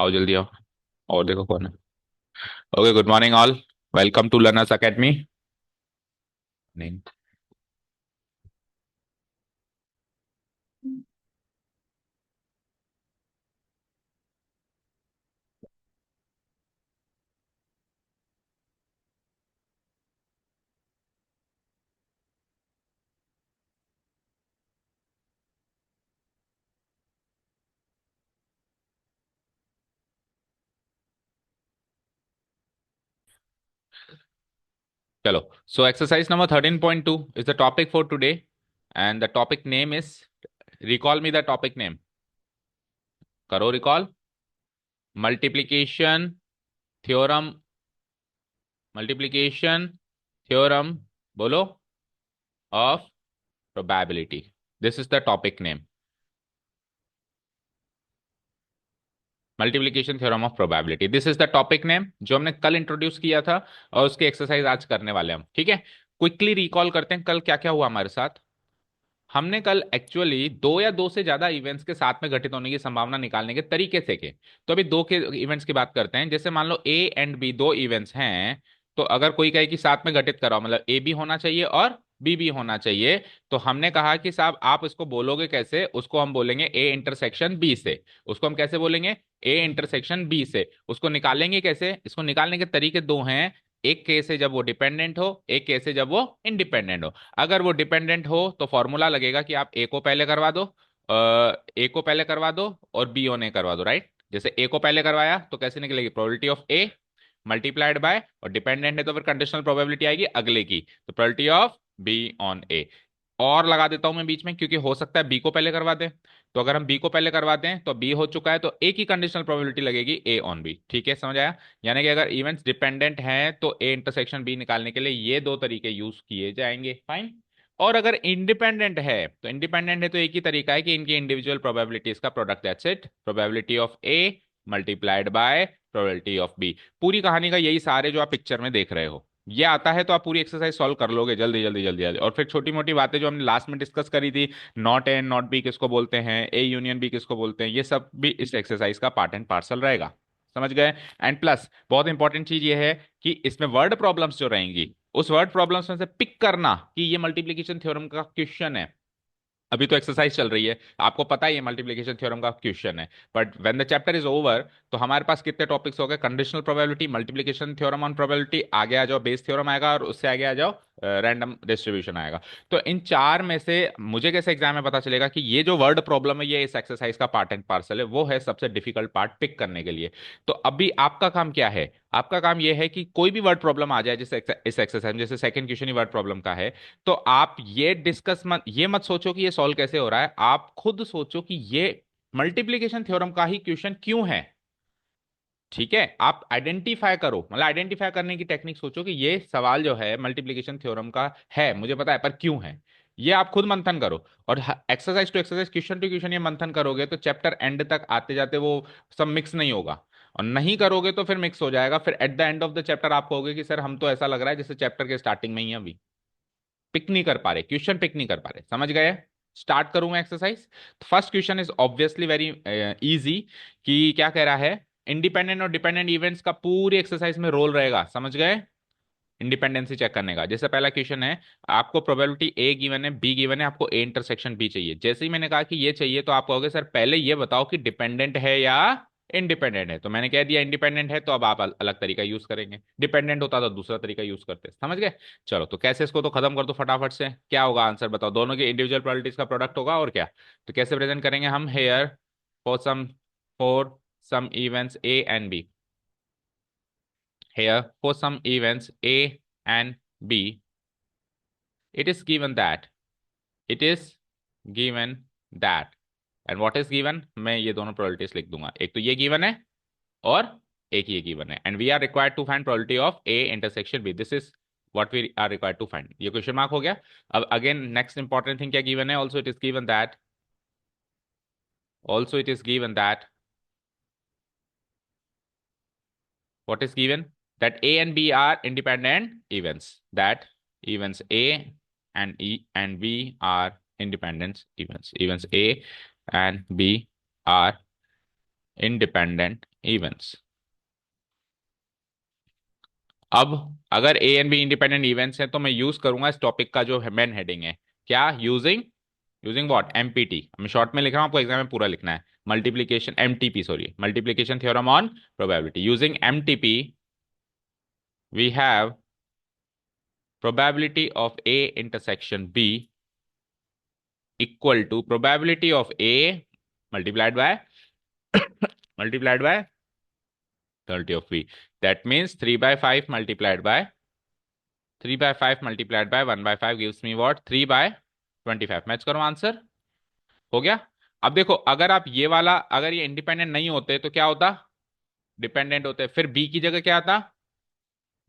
आओ जल्दी आओ। और देखो कौन है। Okay, good morning all. Welcome to learners academy. नहीं। चलो। So exercise number 13.2 is the topic for today and the topic name is, recall me the topic name. करो recall. Multiplication theorem. Multiplication theorem. बोलो। Of probability. This is the topic name. Multiplication theorem of probability, this is the topic name जो हमने कल introduce किया था और उसकी exercise आज करने वाले हैं हम। ठीक है। क्विकली रिकॉल करते हैं कल क्या क्या हुआ हमारे साथ। हमने कल एक्चुअली दो या दो से ज्यादा इवेंट्स के साथ में घटित होने की संभावना निकालने के तरीके से के। तो अभी दो के इवेंट्स की बात करते हैं। जैसे मान लो ए एंड बी दो इवेंट्स हैं। तो अगर कोई कहे कि साथ में घटित कराओ, मतलब ए भी होना चाहिए और बी भी होना चाहिए। तो हमने कहा कि साहब आप इसको बोलोगे कैसे, उसको हम बोलेंगे ए इंटरसेक्शन बी से। उसको हम कैसे बोलेंगे? ए इंटरसेक्शन बी से। उसको निकालेंगे कैसे? इसको निकालने के तरीके दो हैं। एक केस है जब वो डिपेंडेंट हो, एक केस है जब वो इंडिपेंडेंट हो। अगर वो डिपेंडेंट हो तो फॉर्मूला लगेगा कि आप ए को पहले करवा दो, ए को पहले करवा दो और बी ऑन ए करवा दो, राइट। जैसे ए को पहले करवाया तो कैसे निकलेगी? Probability of A multiplied bye, और डिपेंडेंट है तो फिर कंडीशनल प्रोबेबिलिटी आएगी अगले की, तो प्रोबेबिलिटी ऑफ बी ऑन ए। और लगा देता हूं मैं बीच में, क्योंकि हो सकता है बी को पहले करवा दें। तो अगर हम बी को पहले करवा दें तो बी हो चुका है, तो ए की कंडीशनल प्रोबेबिलिटी लगेगी ए ऑन बी। ठीक है, समझ आया? यानी कि अगर इवेंट्स डिपेंडेंट हैं तो ए इंटरसेक्शन बी निकालने के लिए ये दो तरीके यूज किए जाएंगे। फाइन। और अगर इंडिपेंडेंट है तो इंडिपेंडेंट है तो एक ही तरीका है कि इनकी इंडिविजुअल प्रोबेबिलिटीज का product, that's it. Probability of A multiplied by probability of B. पूरी कहानी का यही सार है जो आप पिक्चर में देख रहे हो। ये आता है तो आप पूरी एक्सरसाइज सॉल्व कर लोगे जल्दी जल्दी जल्दी जल्दी। और फिर छोटी मोटी बातें जो हमने लास्ट में डिस्कस करी थी, नॉट ए नॉट बी किसको बोलते हैं, ए यूनियन बी किसको बोलते हैं, ये सब भी इस एक्सरसाइज का पार्ट एंड पार्सल रहेगा। समझ गए? एंड प्लस बहुत इंपॉर्टेंट चीज ये है कि इसमें वर्ड प्रॉब्लम्स जो रहेंगी, उस वर्ड प्रॉब्लम्स में से पिक करना कि ये मल्टीप्लीकेशन थ्योरम का क्वेश्चन है। अभी तो एक्सरसाइज चल रही है, आपको पता ही है मल्टीप्लिकेशन थ्योरम का क्वेश्चन है। But when the chapter is over तो हमारे पास कितने टॉपिक्स हो गए? Conditional probability, multiplication theorem on probability, आगे आ जाओ बेस थ्योरम आएगा, और उससे आगे आ जाओ रैंडम डिस्ट्रीब्यूशन आएगा। तो इन चार में से मुझे कैसे एग्जाम में पता चलेगा कि ये जो वर्ड प्रॉब्लम है ये इस एक्सरसाइज का पार्ट एंड पार्सल है? वो है सबसे डिफिकल्ट पार्ट पिक करने के लिए। तो अभी आपका काम क्या है? आपका काम यह है कि कोई भी वर्ड प्रॉब्लम आ जाए, जैसे इस एक्सरसाइज में जैसे सेकंड क्वेश्चन ही वर्ड प्रॉब्लम का है, तो आप ये डिस्कस मत, ये मत सोचो कि ये सॉल्व कैसे हो रहा है, आप खुद सोचो कि ये मल्टीप्लिकेशन थ्योरम का ही क्वेश्चन क्यों है। ठीक है, आप आइडेंटिफाई करो, मतलब आइडेंटिफाई करने की टेक्निक सोचो कि ये सवाल जो है मल्टीप्लिकेशन थ्योरम का है, मुझे पता है, पर क्यों है। ये आप खुद मंथन करो। और exercise to exercise, question to question ये मंथन करोगे तो चैप्टर एंड तक आते जाते वो सब मिक्स नहीं होगा। और नहीं करोगे तो फिर मिक्स हो जाएगा, फिर at the end of the chapter आप कहोगे कि सर हम तो ऐसा लग रहा है जैसे चैप्टर के स्टार्टिंग में ही हैं अभी। पिक नहीं कर पा रहे, क्वेश्चन पिक नहीं कर पा रहे, समझ गए? स्टार्ट करूं मैं exercise. First question is obviously very easy. कि क्या कह रहा है? इंडिपेंडेंट और डिपेंडेंट इवेंट्स का पूरी एक्सरसाइज में रोल रहेगा, समझ गए? इंडिपेंडेंसी चेक करने का। जैसे पहला क्वेश्चन है, आपको प्रोबेबिलिटी ए गिवन है, बी गिवन है, आपको ए इंटरसेक्शन बी चाहिए। जैसे ही मैंने कहा कि ये चाहिए तो आप कहोगे सर पहले ये बताओ कि डिपेंडेंट है या इंडिपेंडेंट है। तो मैंने कह दिया इंडिपेंडेंट है, तो अब आप अलग तरीका यूज करेंगे, डिपेंडेंट होता तो दूसरा तरीका यूज करते। समझ गए? चलो, तो कैसे इसको तो खत्म कर दो फटाफट से। क्या होगा आंसर बताओ? दोनों के इंडिविजुअल प्रोबेबिलिटीज का प्रोडक्ट होगा, और क्या। तो कैसे प्रेजेंट करेंगे हम? Here for some events A and B. Here, for some events A and B, it is given that, it is given that, and what is given, मैं ये दोनों प्रोबेबिलिटीज लिख दूंगा। एक तो ये गिवन है और एक ये गिवन है, and we are required to find probability of A intersection B. This is what we are required to find. ये क्वेश्चन मार्क हो गया। अब अगेन नेक्स्ट इंपॉर्टेंट थिंग क्या गिवन है? Also it is given that, also it is given that, what is given? That A and B are independent events. That events A and E and B are independent events. Events A and B are independent events. अब अगर ए and B independent events हैं तो मैं use करूंगा इस topic का जो main heading है, क्या, यूजिंग, यूजिंग व्हाट, एमपीटी। मैं शॉर्ट में लिख रहा हूं, आपको एग्जाम में पूरा लिखना है। Multiplication, MTP sorry, multiplication theorem on probability. Using MTP we have probability of A intersection B equal to probability of A multiplied by multiplied by 30 of B. That means 3 by 5 multiplied by 3 by 5 multiplied by 1 by 5 gives me what, 3 by 25। Match करो, answer हो गया। अब देखो, अगर आप ये वाला, अगर ये इंडिपेंडेंट नहीं होते तो क्या होता, डिपेंडेंट होते, फिर बी की जगह क्या आता,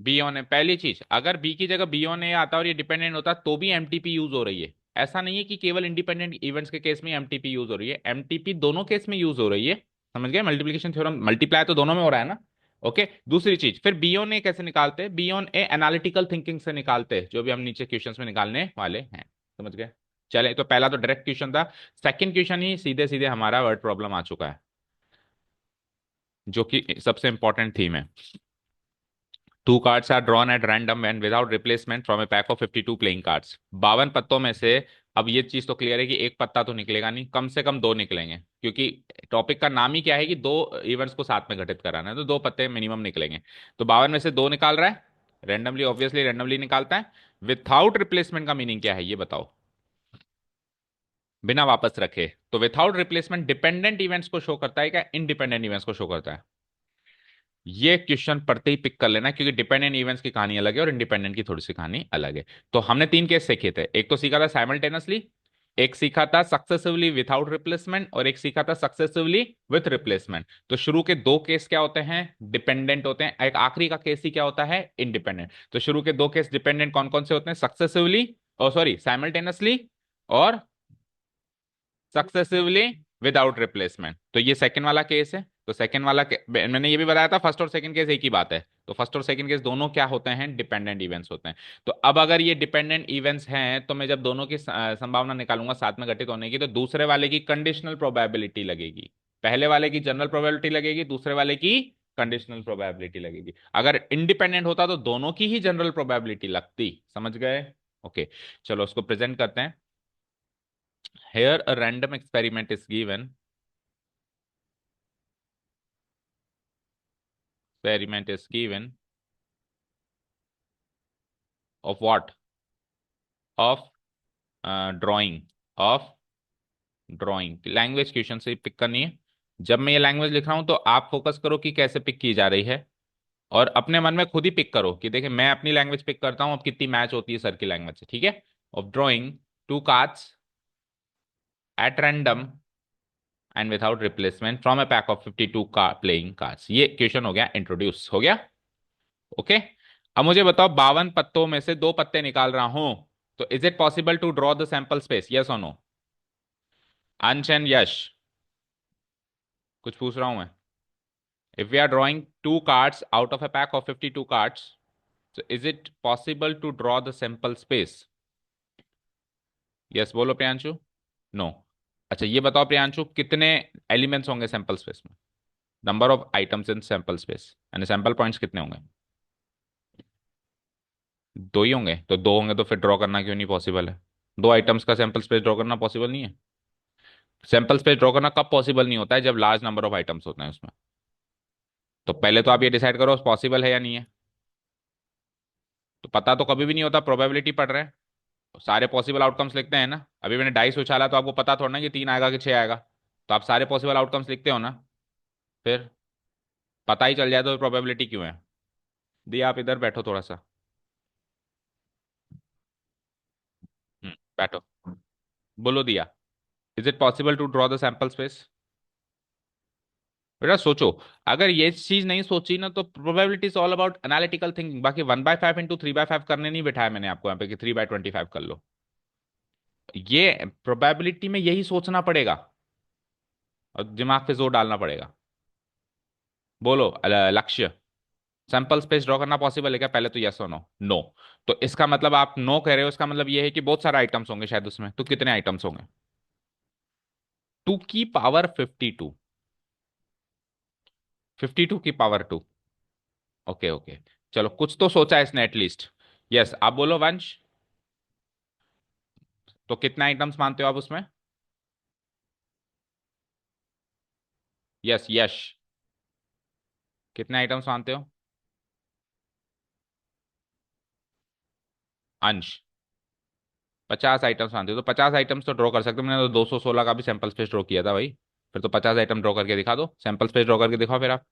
बी ऑन है। पहली चीज, अगर बी की जगह बी ऑन ए आता और ये डिपेंडेंट होता तो भी एमटीपी यूज हो रही है। ऐसा नहीं है कि केवल इंडिपेंडेंट इवेंट्स के केस में एमटीपी यूज हो रही है, एमटीपी दोनों केस में यूज हो रही है। समझ गए, मल्टीप्लिकेशन थ्योरम मल्टीप्लाई तो दोनों में हो रहा है ना। ओके, दूसरी चीज, फिर बी ऑन ए कैसे निकालते हैं, be on A analytical thinking से निकालते हैं, जो भी हम नीचे क्वेश्चंस में निकालने वाले हैं। समझ गए। चले, तो पहला तो डायरेक्ट क्वेश्चन था, सेकंड क्वेश्चन ही सीधे सीधे हमारा वर्ड प्रॉब्लम आ चुका है, जो कि सबसे इंपॉर्टेंट थीम है। Two cards are drawn at random and without replacement from a pack of 52 playing cards. 52 पत्तों में से, अब ये चीज तो क्लियर है कि एक पत्ता तो निकलेगा नहीं, कम से कम दो निकलेंगे, क्योंकि टॉपिक का नाम ही क्या है कि दो इवेंट्स को साथ में घटित कराना है, तो दो पत्ते मिनिमम निकलेंगे। तो 52 में से दो निकाल रहा है रेंडमली, ऑब्वियसली रेंडमली निकालता है। विथआउट रिप्लेसमेंट का मीनिंग क्या है ये बताओ, बिना वापस रखे। तो विथआउट रिप्लेसमेंट डिपेंडेंट इवेंट्स को शो करता है क्या इंडिपेंडेंट इवेंट्स को शो करता है? ये क्वेश्चन पढ़ते ही पिक कर लेना, क्योंकि डिपेंडेंट इवेंट्स की कहानी अलग है और इंडिपेंडेंट की थोड़ी सी कहानी अलग है। तो हमने तीन केस सीखे थे, एक तो सीखा था साइमल्टेनियसली, एक सीखा था सक्सेसिवली विथआउट रिप्लेसमेंट, और एक सीखा था सक्सेसिवली विथ रिप्लेसमेंट। तो शुरू के दो केस क्या होते हैं, डिपेंडेंट होते हैं, एक आखिरी का केस ही क्या होता है, इंडिपेंडेंट। तो शुरू के दो केस डिपेंडेंट कौन कौन से होते हैं, सक्सेसिवली, और सॉरी साइमल्टेनियसली, और सक्सेसिवली विदाउट रिप्लेसमेंट। तो ये सेकंड वाला केस है। तो सेकंड वाला मैंने ये भी बताया था, फर्स्ट और सेकंड केस एक ही बात है। तो फर्स्ट और सेकंड केस दोनों क्या होते हैं, डिपेंडेंट इवेंट्स होते हैं। तो अब अगर ये डिपेंडेंट इवेंट्स हैं, तो मैं जब दोनों की संभावना निकालूंगा साथ में घटित होने की, तो दूसरे वाले की कंडीशनल प्रोबेबिलिटी लगेगी, पहले वाले की जनरल प्रोबेबिलिटी लगेगी, दूसरे वाले की कंडीशनल प्रोबेबिलिटी लगेगी। अगर इंडिपेंडेंट होता तो दोनों की ही जनरल प्रोबेबिलिटी लगती। समझ गए? ओके, चलो उसको प्रेजेंट करते हैं। Here a random experiment is given. Experiment is given of what? Of drawing. Of drawing. Language question से पिक करनी है। जब मैं ये लैंग्वेज लिख रहा हूं तो आप फोकस करो कि कैसे पिक की जा रही है, और अपने मन में खुद ही पिक करो कि देखिए मैं अपनी लैंग्वेज पिक करता हूं, अब कितनी मैच होती है सर की लैंग्वेज से। ठीक है। Of drawing two cards eight random and without replacement from a pack of 52 playing cards. ये क्वेश्चन हो गया, इंट्रोड्यूस हो गया। ओके। अब मुझे बताओ, 52 पत्तों में से दो पत्ते निकाल रहा हूं, तो is it possible to draw the sample space, yes और नो? अंश एंड यश, कुछ पूछ रहा हूं मैं। If we are drawing two cards out of a pack of 52 cards, so is it possible to draw the sample space? Yes बोलो Priyanshu, no. अच्छा ये बताओ प्रियांशु, कितने एलिमेंट्स होंगे सैंपल स्पेस में, number of items in sample space, यानी sample points कितने होंगे? दो ही होंगे, तो दो होंगे तो फिर ड्रॉ करना क्यों नहीं पॉसिबल है? दो आइटम्स का सैंपल स्पेस ड्रॉ करना पॉसिबल नहीं है? सैंपल स्पेस ड्रॉ करना कब पॉसिबल नहीं होता है, जब लार्ज नंबर ऑफ आइटम्स होते हैं उसमें। तो पहले तो आप ये डिसाइड करो पॉसिबल है या नहीं है। तो पता तो कभी भी नहीं होता, प्रोबेबिलिटी पढ़ रहे हैं, तो सारे पॉसिबल आउटकम्स लिखते हैं ना। अभी मैंने डाइस उछाला तो आपको पता थोड़ा ना कि तीन आएगा कि छह आएगा, तो आप सारे पॉसिबल आउटकम्स लिखते हो ना। फिर पता ही चल जाए तो प्रोबेबिलिटी क्यों है? दिया, आप इधर बैठो थोड़ा सा। बैठो, बोलो दिया, is it possible to draw the sample space? बेटा सोचो, अगर ये चीज नहीं सोची ना, तो probability is all about analytical thinking. बाकी 1/5 इंटू 3/5 करने नहीं बिठाया मैंने आपको यहाँ पे कि 3/25 कर लो। ये प्रोबेबिलिटी में यही सोचना पड़ेगा और दिमाग पे जोर डालना पड़ेगा। बोलो लक्ष्य, सैंपल स्पेस ड्रॉ करना पॉसिबल है क्या? पहले तो यस और नो। नो। तो इसका मतलब आप नो कह रहे हो, इसका मतलब ये है कि बहुत सारे आइटम्स होंगे शायद उसमें। तो कितने आइटम्स होंगे? 2 की पावर 52। 52 की पावर 2। ओके ओके, चलो कुछ तो सोचा है इसने एटलीस्ट। यस, आप बोलो वंश। तो कितने आइटम्स मानते हो आप उसमें? यस यश, कितने आइटम्स मानते हो? अंश, 50 आइटम्स मानते हो? तो 50 आइटम्स तो ड्रॉ कर सकते हो, मैंने तो 216 का भी सैंपल स्पेस ड्रॉ किया था भाई। फिर तो 50 आइटम ड्रॉ करके दिखा दो, सैंपल स्पेस ड्रॉ करके दिखाओ फिर आप।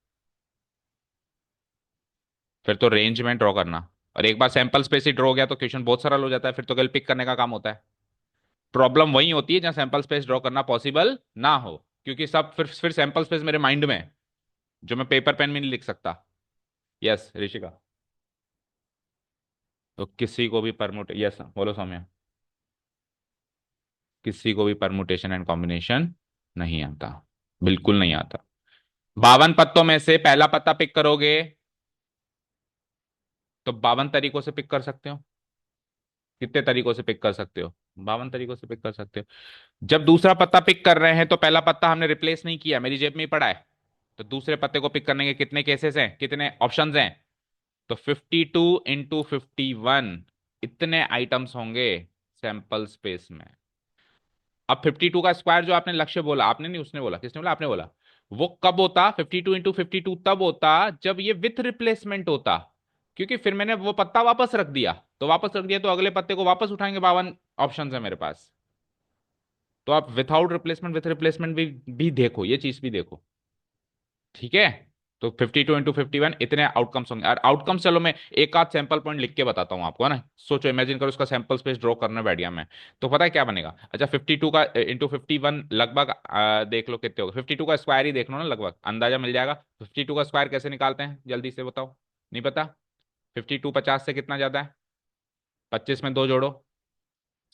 फिर तो रेंज में ड्रॉ करना। और एक बार सैंपल स्पेस ही ड्रॉ हो गया तो क्वेश्चन बहुत सरल हो जाता है, फिर तो केवल पिक करने का काम होता है। प्रॉब्लम वही होती है जहां सैंपल स्पेस ड्रॉ करना पॉसिबल ना हो, क्योंकि सब फिर सैंपल स्पेस मेरे माइंड में है, जो मैं पेपर पेन में नहीं लिख सकता। यस ऋषिका। तो किसी को भी परमुट, यस बोलो सौम्या। किसी को भी परमुटेशन एंड कॉम्बिनेशन नहीं आता, बिल्कुल नहीं आता। 52 पत्तों में से पहला पत्ता पिक करोगे तो 52 तरीकों से पिक कर सकते हो। कितने तरीकों से पिक कर सकते हो? 52 तरीकों से पिक कर सकते हो। जब दूसरा पत्ता पिक कर रहे हैं तो पहला पत्ता हमने रिप्लेस नहीं किया, मेरी जेब में ही पड़ा है। तो दूसरे पत्ते को पिक करने के कितने केसेस हैं, कितने ऑप्शंस हैं? तो 52 × 51, इतने आइटम्स होंगे सैंपल स्पेस में। अब 52 का स्क्वायर जो आपने लक्ष्य बोला, आपने नहीं उसने बोला, किसने बोला? आपने बोला। वो कब होता 52 × 52? तब होता जब ये विथ रिप्लेसमेंट होता, क्योंकि फिर मैंने वो पत्ता वापस रख दिया, तो वापस रख दिया तो अगले पत्ते को वापस उठाएंगे, 52 ऑप्शन है मेरे पास। तो आप विथआउट रिप्लेसमेंट विथ रिप्लेसमेंट भी देखो, ये चीज भी देखो। ठीक है। तो 52 × 51 इतने आउटकम्स होंगे। और आउटकम्स चलो मैं एक आध सैंपल पॉइंट लिख के बताता हूँ आपको, है ना। सोचो, इमेजिन करो उसका सैंपल स्पेस ड्रॉ करना बैठ गया मैं। तो पता है क्या बनेगा? अच्छा, 52 का इंटू 51 लगभग देख लो कितने होगा। 52 का स्क्वायर ही देख लो ना, लगभग अंदाजा मिल जाएगा। 52 का स्क्वायर कैसे निकालते हैं, जल्दी से बताओ। नहीं पता? 52 50 से कितना ज्यादा है? 25 में 2 जोड़ो,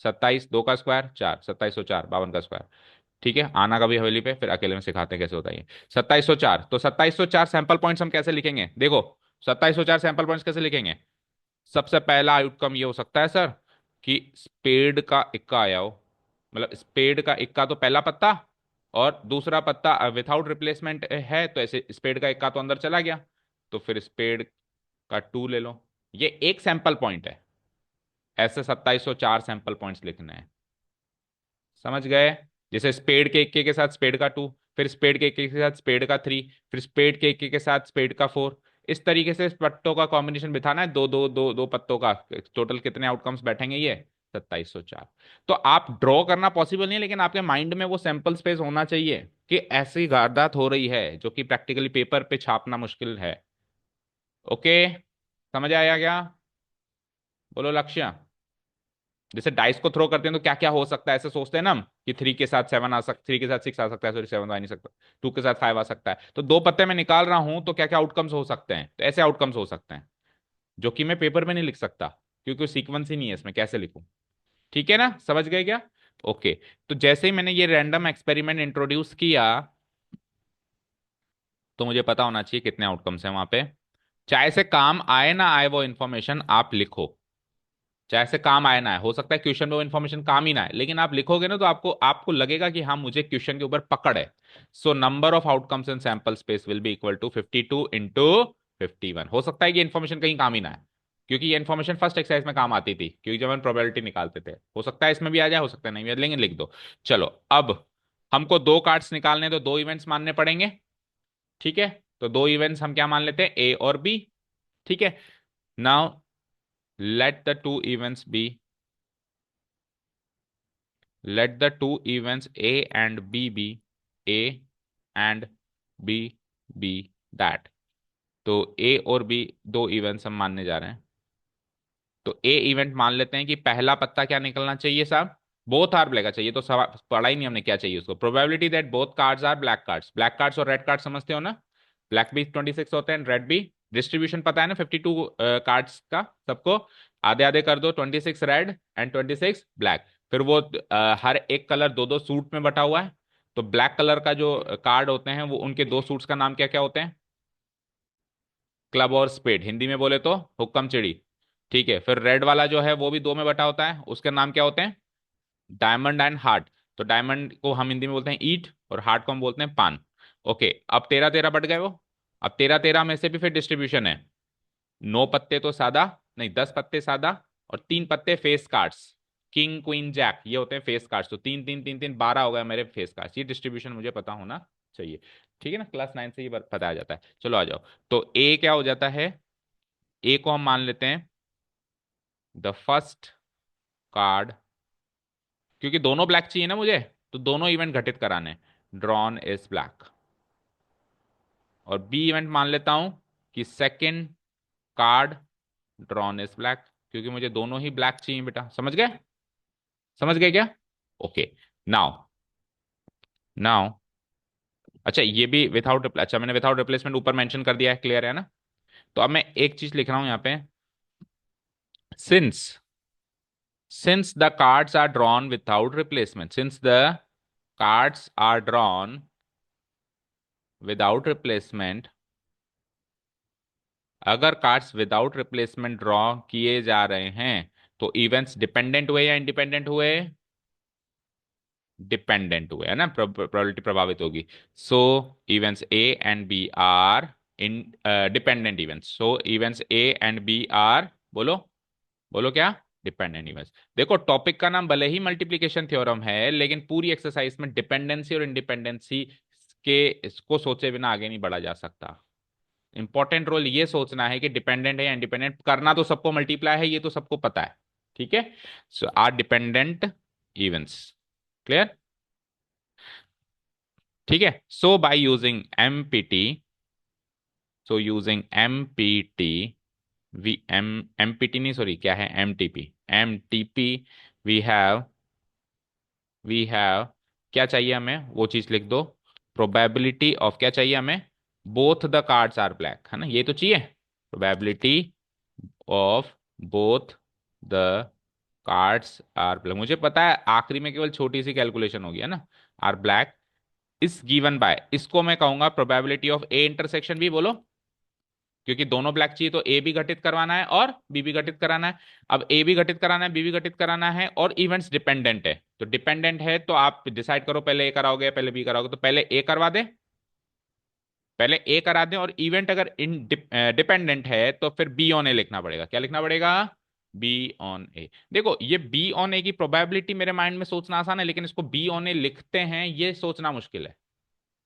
27, 2 का स्क्वायर 4, 2704, 52 का स्क्वायर। ठीक है, आना कभी हवेली पे, फिर अकेले में सिखाते हैं कैसे होता है ये। 2704, तो 2704 सैंपल पॉइंट्स हम कैसे लिखेंगे देखो। 2704 सैंपल पॉइंट्स कैसे लिखेंगे? सबसे पहला आउटकम ये हो सकता है सर कि स्पेड का इक्का आया हो, मतलब स्पेड का इक्का तो पहला पत्ता, और दूसरा पत्ता विथआउट रिप्लेसमेंट है, तो ऐसे स्पेड का इक्का तो अंदर चला गया, तो फिर स्पेड का 2 ले लो। ये एक सैंपल पॉइंट है, ऐसे 2704 सैंपल पॉइंट्स लिखने हैं। समझ गए? जैसे स्पेड के इक्के के साथ स्पेड का 2, फिर स्पेड के इक्के के साथ स्पेड का 3, फिर स्पेड के इक्के के साथ स्पेड का 4। इस तरीके से पत्तों का कॉम्बिनेशन बिठाना है, दो दो दो दो पत्तों का। टोटल कितने आउटकम्स बैठेंगे ये? 2704। तो आप ड्रॉ करना पॉसिबल नहीं है, लेकिन आपके माइंड में वो सैंपल स्पेस होना चाहिए कि ऐसी वारदात हो रही है जो कि प्रैक्टिकली पेपर पे छापना मुश्किल है। ओके, समझ आया क्या? बोलो लक्ष्य। जैसे डाइस को थ्रो करते हैं तो क्या क्या हो सकता है, ऐसे सोचते हैं ना हम कि 3 के साथ 7 आ सकता, 3 के साथ 6 आ सकता है, सॉरी 7 आ नहीं सकता, 2 के साथ 5 आ सकता है। तो दो पत्ते मैं निकाल रहा हूं तो क्या क्या आउटकम्स हो सकते हैं, तो ऐसे आउटकम्स हो सकते हैं जो कि मैं पेपर में नहीं लिख सकता, क्योंकि सीक्वेंस ही नहीं है इसमें, कैसे लिखूं? ठीक है ना, समझ गए क्या? ओके। तो जैसे ही मैंने ये रैंडम एक्सपेरिमेंट इंट्रोड्यूस किया, तो मुझे पता होना चाहिए कितने आउटकम्स हैं वहां पे। चाहे से काम आए ना आए वो इन्फॉर्मेशन आप लिखो, चाहे से काम आए ना आए, हो सकता है क्वेश्चन में वो इन्फॉर्मेशन काम ही ना आए, लेकिन आप लिखोगे ना तो आपको आपको लगेगा कि हाँ मुझे क्वेश्चन के ऊपर पकड़ है। So number of outcomes in sample space will be equal to 52 × 51। हो सकता है कि इन्फॉर्मेशन कहीं काम ही ना आए, क्योंकि ये इन्फॉर्मेशन फर्स्ट एक्सरसाइज में काम आती थी, क्योंकि जब हम प्रोबेबिलिटी निकालते थे। हो सकता है इसमें भी आ जाए, हो सकता है नहीं भी आ जाए, लेकिन लिख दो। चलो, अब हमको दो कार्ड्स निकालने, तो दो इवेंट्स मानने पड़ेंगे। ठीक है, तो दो इवेंट्स हम क्या मान लेते हैं, ए और बी। ठीक है, now let the two events be, let the two events A and B be A and B be that। तो A और B दो इवेंट्स हम मानने जा रहे हैं। तो ए इवेंट मान लेते हैं कि पहला पत्ता क्या निकलना चाहिए साहब, बोथ आर ब्लैक। चाहिए तो पढ़ा ही नहीं हमने, क्या चाहिए उसको, probability that both cards are black cards. Black cards और रेड कार्ड समझते हो ना, ब्लैक भी 26 होते हैं, रेड भी। डिस्ट्रीब्यूशन पता है ना 52 कार्ड्स का सबको, आधे आधे कर दो, 26 रेड एंड 26 ब्लैक। फिर वो हर एक कलर दो दो सूट में बटा हुआ है। तो ब्लैक कलर का जो कार्ड होते हैं वो उनके दो सूट्स का नाम क्या क्या होते हैं? क्लब और स्पेड, हिंदी में बोले तो हुक्कम चिड़ी। ठीक है, फिर रेड वाला जो है वो भी दो में बटा होता है, उसके नाम क्या होते हैं? Diamond and heart. तो डायमंड को हम हिंदी में बोलते हैं ईट, और हार्ट को हम बोलते हैं पान। ओके, अब 13 13 बट गए वो। अब 13 13 में से भी फिर डिस्ट्रीब्यूशन है, 9 पत्ते तो सादा, नहीं 10 पत्ते सादा, और 3 पत्ते face cards, king queen jack, ये होते हैं फेस कार्ड्स। तो 3 3 3 3 12 हो गए मेरे फेस कार्ड्स। ये डिस्ट्रीब्यूशन मुझे पता होना चाहिए, ठीक है ना, क्लास 9 से ये पता आ जाता है। चलो आ जाओ। तो ए क्या हो जाता है, ए को हम मान लेते हैं द फर्स्ट कार्ड, क्योंकि दोनों ब्लैक चाहिए ना मुझे, तो दोनों इवेंट घटित कराने, ड्रॉन इज ब्लैक। और बी इवेंट मान लेता हूं कि second card drawn is black, क्योंकि मुझे दोनों ही ब्लैक चाहिए बेटा, समझ गए, समझ गए क्या? ओके। नाउ, नाउ, अच्छा ये भी विदाउट, अच्छा मैंने विदाउट रिप्लेसमेंट ऊपर मेंशन कर दिया है, क्लियर है ना? तो अब मैं एक चीज लिख रहा हूं यहाँ पे, since since the cards are drawn without replacement, since the cards are drawn without replacement, अगर कार्ड्स विदाउट रिप्लेसमेंट ड्रॉ किए जा रहे हैं तो इवेंट्स डिपेंडेंट हुए या इंडिपेंडेंट हुए? डिपेंडेंट हुए, है ना, प्रोबेबिलिटी प्रभावित होगी। So events A and B are independent events, so events A and B are, बोलो, बोलो क्या? Dependent events. देखो टॉपिक का नाम भले ही मल्टीप्लिकेशन थ्योरम है, लेकिन पूरी एक्सरसाइज में डिपेंडेंसी और इंडिपेंडेंसी के इसको सोचे बिना आगे नहीं बढ़ा जा सकता। इंपॉर्टेंट रोल ये सोचना है कि डिपेंडेंट है या इंडिपेंडेंट, करना तो सबको मल्टीप्लाई है, ये तो सबको पता है, ठीक है। So are dependent events, clear, ठीक है। So by using MPT, so using MPT, we MPT नहीं, सॉरी क्या है, MTP, we have we have क्या चाहिए हमें, वो चीज लिख दो, प्रोबेबिलिटी ऑफ, क्या चाहिए हमें, both the cards are black, है ना, ये तो चाहिए, probability of both the cards are black. मुझे पता है आखिरी में केवल छोटी सी कैलकुलेशन होगी, है ना, आर ब्लैक इस गिवन बाय, इसको मैं कहूंगा प्रोबेबिलिटी ऑफ ए इंटरसेक्शन भी, बोलो, क्योंकि दोनों ब्लैक चाहिए तो ए भी घटित करवाना है और बी भी घटित कराना है। अब ए भी घटित कराना है, बी भी घटित कराना है, और इवेंट्स डिपेंडेंट है, तो डिपेंडेंट है तो आप डिसाइड करो पहले ए कराओगे पहले बी कराओगे, तो पहले ए करवा दे, पहले ए करा दें, और इवेंट अगर इन डिपेंडेंट है तो फिर बी ऑन ए लिखना पड़ेगा, क्या लिखना पड़ेगा, बी ऑन ए। देखो ये बी ऑन ए की प्रोबेबिलिटी मेरे माइंड में सोचना आसान है, लेकिन इसको बी ऑन ए लिखते हैं ये सोचना मुश्किल है।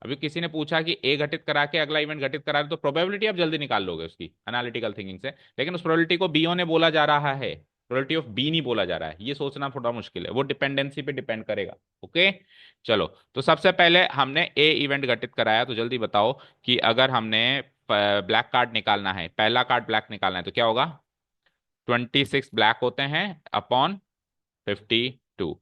अभी किसी ने पूछा कि ए घटित करा के अगला इवेंट घटित करा दे, तो प्रोबेबिलिटी आप जल्दी निकाल लोगे उसकी एनालिटिकल थिंकिंग से, लेकिन उस प्रोबेबिलिटी को बी ने बोला जा रहा है, प्रोबेबिलिटी ऑफ बी नहीं बोला जा रहा है, ये सोचना थोड़ा मुश्किल है, वो डिपेंडेंसी पे डिपेंड करेगा। ओके, चलो। तो सबसे पहले हमने ए इवेंट घटित कराया, तो जल्दी बताओ कि अगर हमने ब्लैक कार्ड निकालना है, पहला कार्ड ब्लैक निकालना है, तो क्या होगा, 26 ब्लैक होते हैं अपॉन 52।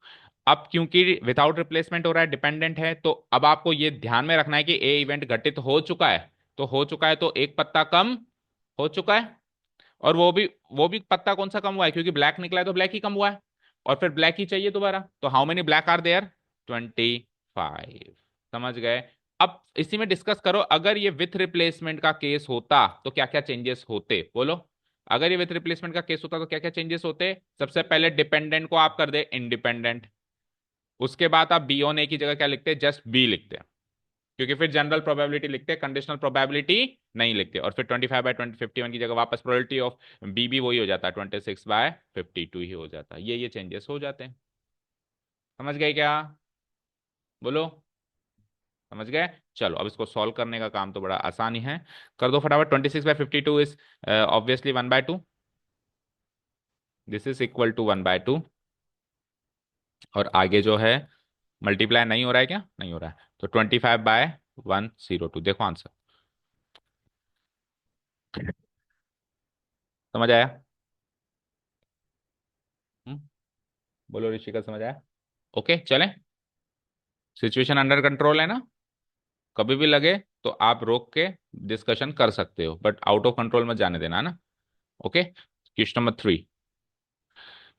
अब क्योंकि विदाउट रिप्लेसमेंट हो रहा है, डिपेंडेंट है, तो अब आपको ये ध्यान में रखना है कि ए इवेंट घटित हो चुका है, तो हो चुका है तो एक पत्ता कम हो चुका है, और वो भी पत्ता कौन सा कम हुआ है, क्योंकि ब्लैक निकला है तो ब्लैक ही कम हुआ है, और फिर ब्लैक ही चाहिए दोबारा, तो how many black are there, 25। समझ गए? अब इसी में डिस्कस करो, अगर ये विथ रिप्लेसमेंट का केस होता तो क्या क्या चेंजेस होते, बोलो, अगर ये विथ रिप्लेसमेंट का केस होता तो क्या क्या चेंजेस होते? सबसे पहले डिपेंडेंट को आप कर दे इंडिपेंडेंट, उसके बाद आप बी ऑन ए की जगह क्या लिखते हैं, जस्ट बी लिखते हैं, क्योंकि फिर जनरल प्रोबेबिलिटी लिखते हैं, कंडीशनल प्रोबेबिलिटी नहीं लिखते, और फिर 25/20 51 की जगह वापस प्रोबेबिलिटी ऑफ बी भी वही हो जाता है, 26/52 ही हो जाता है, ये चेंजेस हो जाते हैं। समझ गए क्या, बोलो, समझ गए? चलो अब इसको सॉल्व करने का काम तो बड़ा आसान ही है, कर दो फटाफट। 26/52 is obviously 1/2, this is equal to 1/2, और आगे जो है मल्टीप्लाई नहीं हो रहा है, क्या नहीं हो रहा है, तो 25/102, देखो आंसर, समझ आया? हम्म, बोलो ऋषिका, समझ आया? ओके चलें, सिचुएशन अंडर कंट्रोल है ना, कभी भी लगे तो आप रोक के डिस्कशन कर सकते हो, बट आउट ऑफ कंट्रोल मत जाने देना, है ना? Okay, question number 3,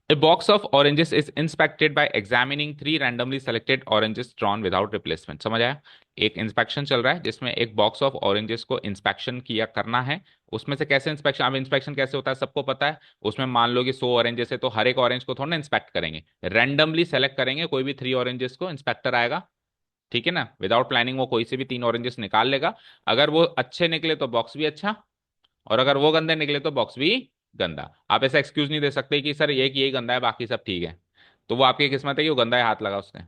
A box of oranges is inspected by examining three randomly selected oranges drawn without replacement। समझ आया? एक इंस्पेक्शन चल रहा है जिसमें एक बॉक्स ऑफ ऑरेंजेस को इंस्पेक्शन किया करना है, उसमें से कैसे इंस्पेक्शन, अब इंस्पेक्शन कैसे होता है सबको पता है, उसमें मान लो कि 100 ऑरेंजेस है तो हर एक ऑरेंज को थोड़ा ना इंस्पेक्ट करेंगे, रैंडमली सेलेक्ट करेंगे, कोई भी 3 ऑरेंजेस को इंस्पेक्टर आएगा, ठीक है ना, विदाउट प्लानिंग वो कोई से भी तीन ऑरेंजेस निकाल लेगा। अगर वो अच्छे निकले तो बॉक्स भी अच्छा, और अगर वो गंदे निकले तो बॉक्स भी गंदा। आप ऐसा एक्सक्यूज नहीं दे सकते कि सर एक यही गंदा है बाकी सब ठीक है। तो वो आपकी किस्मत है कि वो गंदा है, हाथ लगा उसने।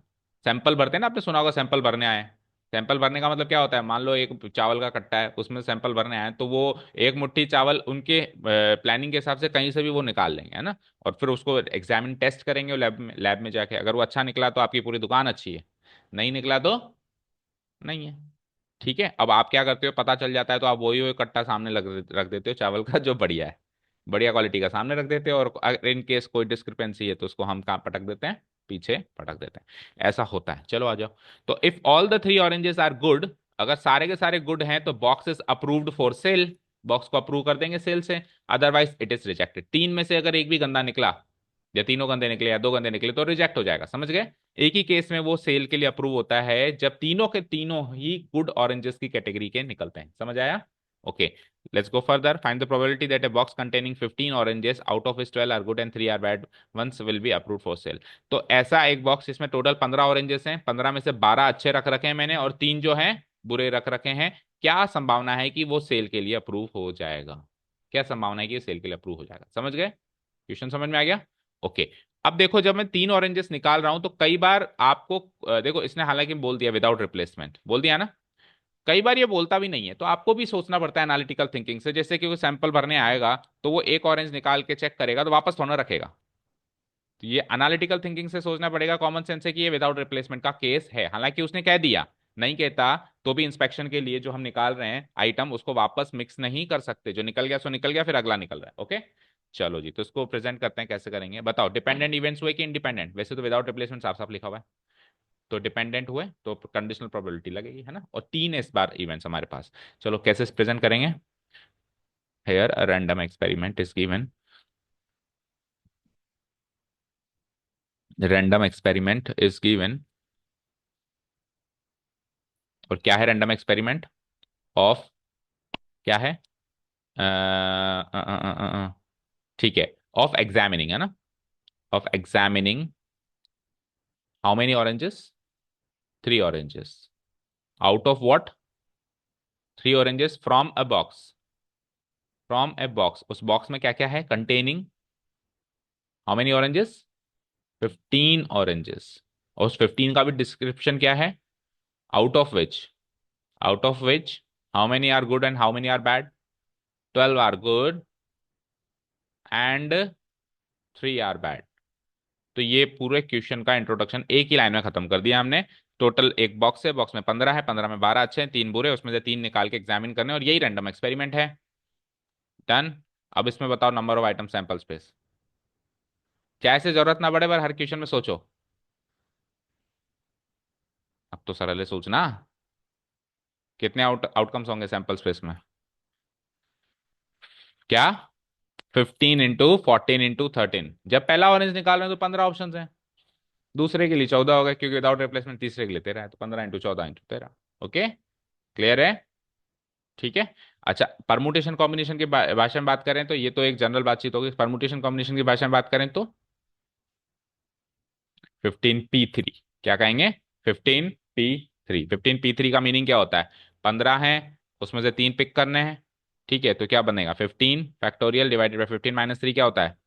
सैंपल भरते हैं ना, आपने सुना होगा सैंपल भरने आए। सैंपल भरने का मतलब क्या होता है, मान लो एक चावल का कट्टा है, उसमें सैंपल भरने आए तो वो एक मुट्ठी चावल उनके प्लानिंग के हिसाब से कहीं से भी वो निकाल लेंगे, है ना। और फिर उसको एग्जामिन टेस्ट करेंगे लैब में जाके। अगर वो अच्छा निकला तो आपकी पूरी दुकान अच्छी है, नहीं निकला तो नहीं है। ठीक है, अब आप क्या करते हो, पता चल जाता है तो आप वही वही कट्टा सामने रख देते हो चावल का जो बढ़िया है, बढ़िया क्वालिटी का सामने रख देते हो। और अगर इन केस कोई डिस्क्रिपेंसी है तो उसको हम कहाँ पटक देते हैं, पीछे पटक देते हैं। ऐसा होता है। चलो आ जाओ। तो if all the three oranges are good, अगर सारे के सारे गुड हैं तो box is approved for sale, box को अप्रूव कर देंगे सेल से। Otherwise it is rejected. तीन में से अगर एक भी गंदा निकला, या तीनों गंदे निकले या दो गंदे निकले, तो रिजेक्ट हो जाएगा, समझ गए। एक ही केस में वो सेल के लिए अप्रूव होता है जब तीनों के तीनों ही गुड ऑरेंजेस की कैटेगरी के निकलते हैं, समझ आया। Okay, let's go further. Find the probability that a box containing 15 oranges, out of which 12 are good and 3 are bad, once will be approved for sale. तो ऐसा एक बॉक्स इसमें टोटल 15 ऑरेंजेस हैं, 15 में से 12 अच्छे रख रखे हैं मैंने और तीन जो हैं बुरे रख रखे हैं। क्या संभावना है कि वो सेल के लिए अप्रूव हो जाएगा, क्या संभावना है कि ये सेल के लिए अप्रूव हो जाएगा, समझ गए। क्वेश्चन समझ में आ गया। ओके। अब देखो, जब मैं तीन ऑरेंजेस निकाल रहा हूं तो कई बार आपको देखो इसने हालांकि बोल दिया विदाउट रिप्लेसमेंट, बोल दिया ना। कई बार ये बोलता भी नहीं है, तो आपको भी सोचना पड़ता है एनालिटिकल थिंकिंग से। जैसे कि वो सैंपल भरने आएगा तो वो एक ऑरेंज निकाल के चेक करेगा तो वापस थोड़ा रखेगा। तो ये एनालिटिकल थिंकिंग से सोचना पड़ेगा, कॉमन सेंस से कि ये विदाउट रिप्लेसमेंट का केस है। हालांकि उसने कह दिया, नहीं कहता तो भी इंस्पेक्शन के लिए जो हम निकाल रहे हैं आइटम, उसको वापस मिक्स नहीं कर सकते। जो निकल गया सो निकल गया, फिर अगला निकल रहा है। ओके, चलो जी, तो इसको प्रेजेंट करते हैं, कैसे करेंगे बताओ। डिपेंडेंट इवेंट्स हुए कि इंडिपेंडेंट, वैसे तो विदाउट रिप्लेसमेंट साफ साफ लिखा हुआ है। तो डिपेंडेंट हुए तो कंडीशनल प्रोबेबिलिटी लगेगी, है ना। और तीन इस बार इवेंट्स हमारे पास। चलो कैसे प्रेजेंट करेंगे। Here a random experiment is given, random experiment is given. और क्या है रैंडम एक्सपेरिमेंट ऑफ, क्या है ठीक है, ऑफ एग्जामिनिंग, है ना। Of examining how many oranges, three oranges, out of what, three oranges from a box, from a box. उस बॉक्स में क्या क्या है, containing how many oranges, 15 oranges. और उस 15 का भी डिस्क्रिप्शन क्या है, out of which, out of which how many are good and how many are bad, 12 are good and 3 are bad. तो ये पूरे क्वेश्चन का इंट्रोडक्शन एक ही लाइन में खत्म कर दिया हमने। टोटल एक बॉक्स है, बॉक्स में 15 है, 15 में 12 अच्छे हैं, तीन बुरे, उसमें से तीन निकाल के एग्जामिन करने, और यही रैंडम एक्सपेरिमेंट है। डन। अब इसमें बताओ number of item sample space. चाहे से जरूरत ना पड़े पर हर क्वेश्चन में सोचो। अब तो सरल है सोचना। कितने आउटकम्स होंगे सैंपल स्पेस में, क्या 15 × 14 × 13। जब पहला ऑरेंज निकाल रहे हैं तो 15 ऑप्शन हैं, दूसरे के लिए 14 होगा क्योंकि विदाउट रिप्लेसमेंट तीसरे के लिए 13 है, तो 15 × 14 × 13। ओके, क्लियर है। ठीक है। अच्छा, परमुटेशन कॉम्बिनेशन की भाषा में बात करें तो ये तो एक जनरल बातचीत होगी। परमुटेशन कॉम्बिनेशन की भाषा में बात करें तो 15p3, क्या कहेंगे, 15p3। 15p3 का मीनिंग क्या होता है, 15 है, उसमें से तीन पिक करने हैं। ठीक है, तो क्या बनेगा, 15 फैक्टोरियल डिवाइडेड बाई 15 - 3 क्या होता है,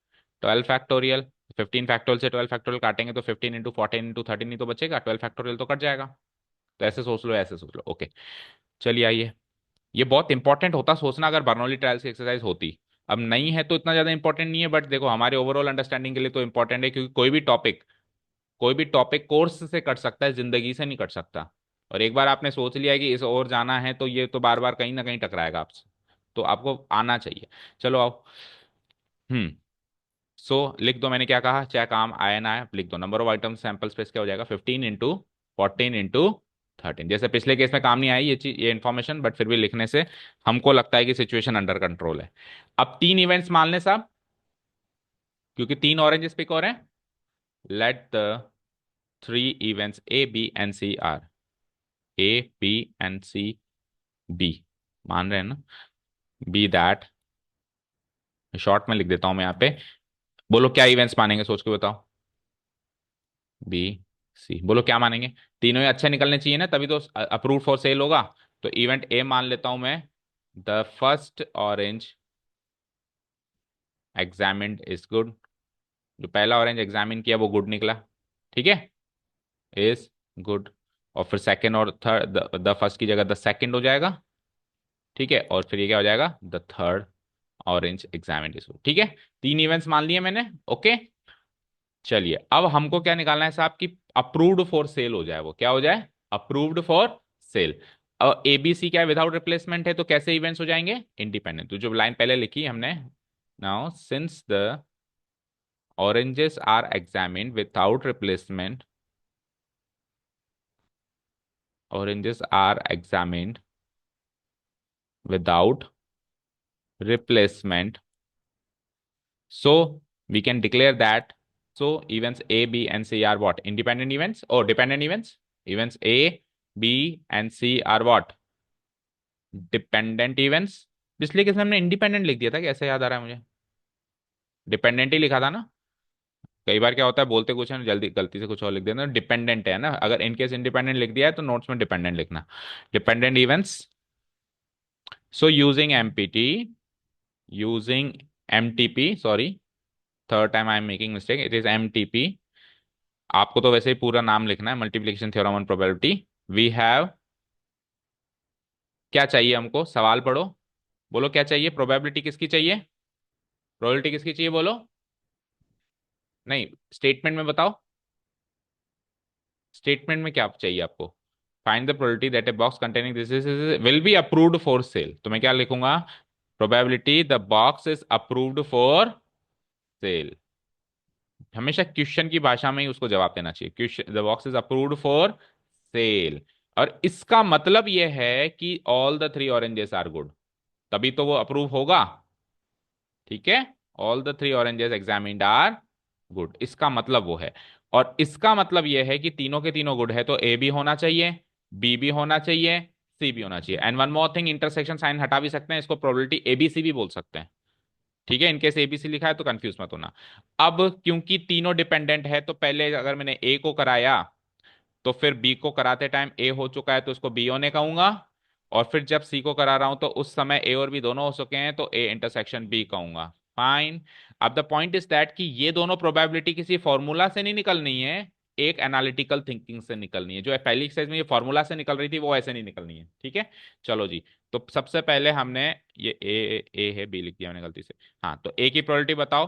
12 फैक्टोरियल। 15 फैक्टोरियल से 12 फैक्टोरियल काटेंगे तो 15 × 14 × 13 ही तो बचेगा, 12 फैक्टोरियल तो कट जाएगा। तो ऐसे सोच लो, ऐसे सोच लो। ओके, चलिए आइए। ये बहुत इंपॉर्टेंट होता सोचना अगर बर्नौली ट्रायल्स की एक्सरसाइज होती। अब नहीं है तो इतना ज्यादा इंपॉर्टेंट नहीं है, बट देखो हमारे ओवरऑल अंडरस्टैंडिंग के लिए तो इंपॉर्टेंट है, क्योंकि कोई भी टॉपिक कोर्स से कट सकता है, जिंदगी से नहीं कट सकता। और एक बार आपने सोच लिया है कि इस ओर जाना है तो ये तो बार बार कहीं ना कहीं टकराएगा आपसे, तो आपको आना चाहिए। चलो आओ। हम्म। सो लिख दो, मैंने क्या कहा, चाहे काम आए ना आए लिख दो। Number of item sample space क्या हो जाएगा, 15 × 14 × 13। जैसे पिछले केस में काम नहीं आई ये चीज, ये इन्फॉर्मेशन, बट फिर भी लिखने से हमको लगता है कि सिचुएशन अंडर कंट्रोल है। अब तीन इवेंट्स मान लें साहब, क्योंकि तीन ऑरेंजेस पिक हो रहे हैं। Let the three events A B and C are, A B and C, B, मान रहे हैं ना, बी दैट, शॉर्ट में लिख देता हूं मैं यहाँ पे। बोलो क्या इवेंट्स मानेंगे, सोच के बताओ। B C. बोलो क्या मानेंगे? तीनों ही अच्छे निकलने चाहिए ना, तभी तो अप्रूव फॉर सेल होगा। तो इवेंट ए मान लेता हूं मैं, the first orange examined is good. जो पहला ऑरेंज एग्जामिन किया वो गुड निकला, ठीक है, इज गुड। और फिर सेकंड और थर्ड, द फर्स्ट की जगह द सेकंड हो जाएगा, ठीक है, और फिर ये क्या हो जाएगा, the third orange examined is good, ठीक है। तीन इवेंट्स मान लिए मैंने, ओके। चलिए अब हमको क्या निकालना है साहब, कि अप्रूव्ड फॉर सेल हो जाए, वो क्या हो जाए, अप्रूव्ड फॉर सेल। अब एबीसी क्या है, विदाउट रिप्लेसमेंट है, तो कैसे इवेंट्स हो जाएंगे, इंडिपेंडेंट। तो जो लाइन पहले लिखी हमने, now since the oranges are examined without replacement, oranges are examined without replacement, so we can declare that, so events A, B and C are what, independent events or dependent events? Events A, B and C are what, dependent events. पिछले case में हमने independent लिख दिया था, कैसे याद आ रहा है मुझे, डिपेंडेंट ही लिखा था ना। कई बार क्या होता है, बोलते कुछ है, जल्दी गलती से कुछ और लिख देते हैं, डिपेंडेंट है ना। अगर इनकेस इंडिपेंडेंट लिख दिया है तो नोट्स में डिपेंडेंट लिखना, dependent events. So using MPT, using MTP, sorry, third time I am making mistake. It is MTP. आपको तो वैसे ही पूरा नाम लिखना है, multiplication theorem on probability. We have, क्या चाहिए हमको, सवाल पढ़ो, बोलो क्या चाहिए, प्रोबेबिलिटी किसकी चाहिए, प्रोबेबिलिटी किसकी चाहिए बोलो, नहीं स्टेटमेंट में बताओ, स्टेटमेंट में क्या चाहिए आपको, find the probability that a box containing this is will be approved for sale. तो मैं क्या लिखूंगा, probability the box is approved for sale. हमेशा क्वेश्चन की भाषा में ही उसको जवाब देना चाहिए, question, the box is approved for sale. और इसका मतलब यह है कि all the three oranges are good, तभी तो वो अप्रूव होगा, ठीक है। All the three oranges examined are good, इसका मतलब वो है। और इसका मतलब यह है कि तीनों के तीनों गुड है, तो ए भी होना चाहिए, बी भी होना चाहिए, सी भी होना चाहिए। And one more thing, intersection sign हटा भी सकते हैं, इसको प्रोबेबिलिटी एबीसी भी बोल सकते हैं, ठीक है। इनकेस एबीसी लिखा है तो कंफ्यूज मत होना। अब क्योंकि तीनों डिपेंडेंट है, तो पहले अगर मैंने ए को कराया तो फिर बी को कराते टाइम ए हो चुका है तो उसको बी होने कहूंगा, और फिर जब सी को करा रहा हूं तो उस समय ए और बी दोनों हो चुके हैं तो ए इंटरसेक्शन बी कहूंगा, फाइन। अब द पॉइंट इज दैट कि ये दोनों प्रोबेबिलिटी किसी फॉर्मूला से नहीं निकलनी है, एक एनालिटिकल थिंकिंग से निकलनी है। जो पहली एक्सरसाइज में ये फॉर्मूला से निकल रही थी वो ऐसे नहीं निकलनी है, ठीक है। चलो जी, तो सबसे पहले हमने ये ए है, बी लिख दिया मैंने गलती से, हाँ। तो ए की प्रोबेबिलिटी बताओ,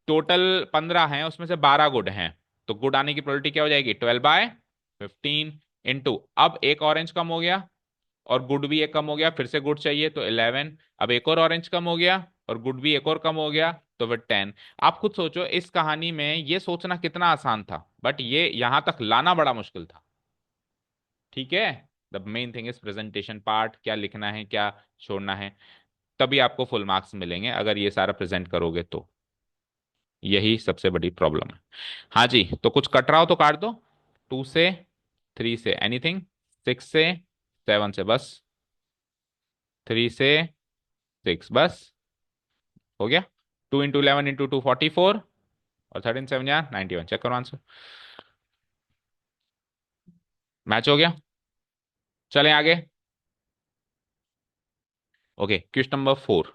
टोटल 15 हैं, उसमें से 12 गुड हैं, तो गुड आने की प्रोबेबिलिटी क्या हो जाएगी, 12/15 इंटू, अब एक ऑरेंज कम हो गया और गुड भी एक कम हो गया, फिर से गुड चाहिए तो 11, अब एक और ऑरेंज कम हो गया और गुड भी एक और कम हो गया तो फिर 10। आप खुद सोचो, इस कहानी में ये सोचना कितना आसान था, बट ये यहां तक लाना बड़ा मुश्किल था, ठीक है। The main thing is presentation part, क्या लिखना है क्या छोड़ना है, तभी आपको फुल मार्क्स मिलेंगे अगर ये सारा प्रेजेंट करोगे तो। यही सबसे बड़ी प्रॉब्लम है। हाँ जी, तो कुछ कट रहा हो तो काट दो, 2 से, 3 से एनीथिंग, 6 से, 7 से बस, 3 से 6 बस, हो गया। 2 into 11 into 2 44, और 13 7 या 91, चेक करो आंसर, मैच हो गया। चलें आगे। Okay, question number 4,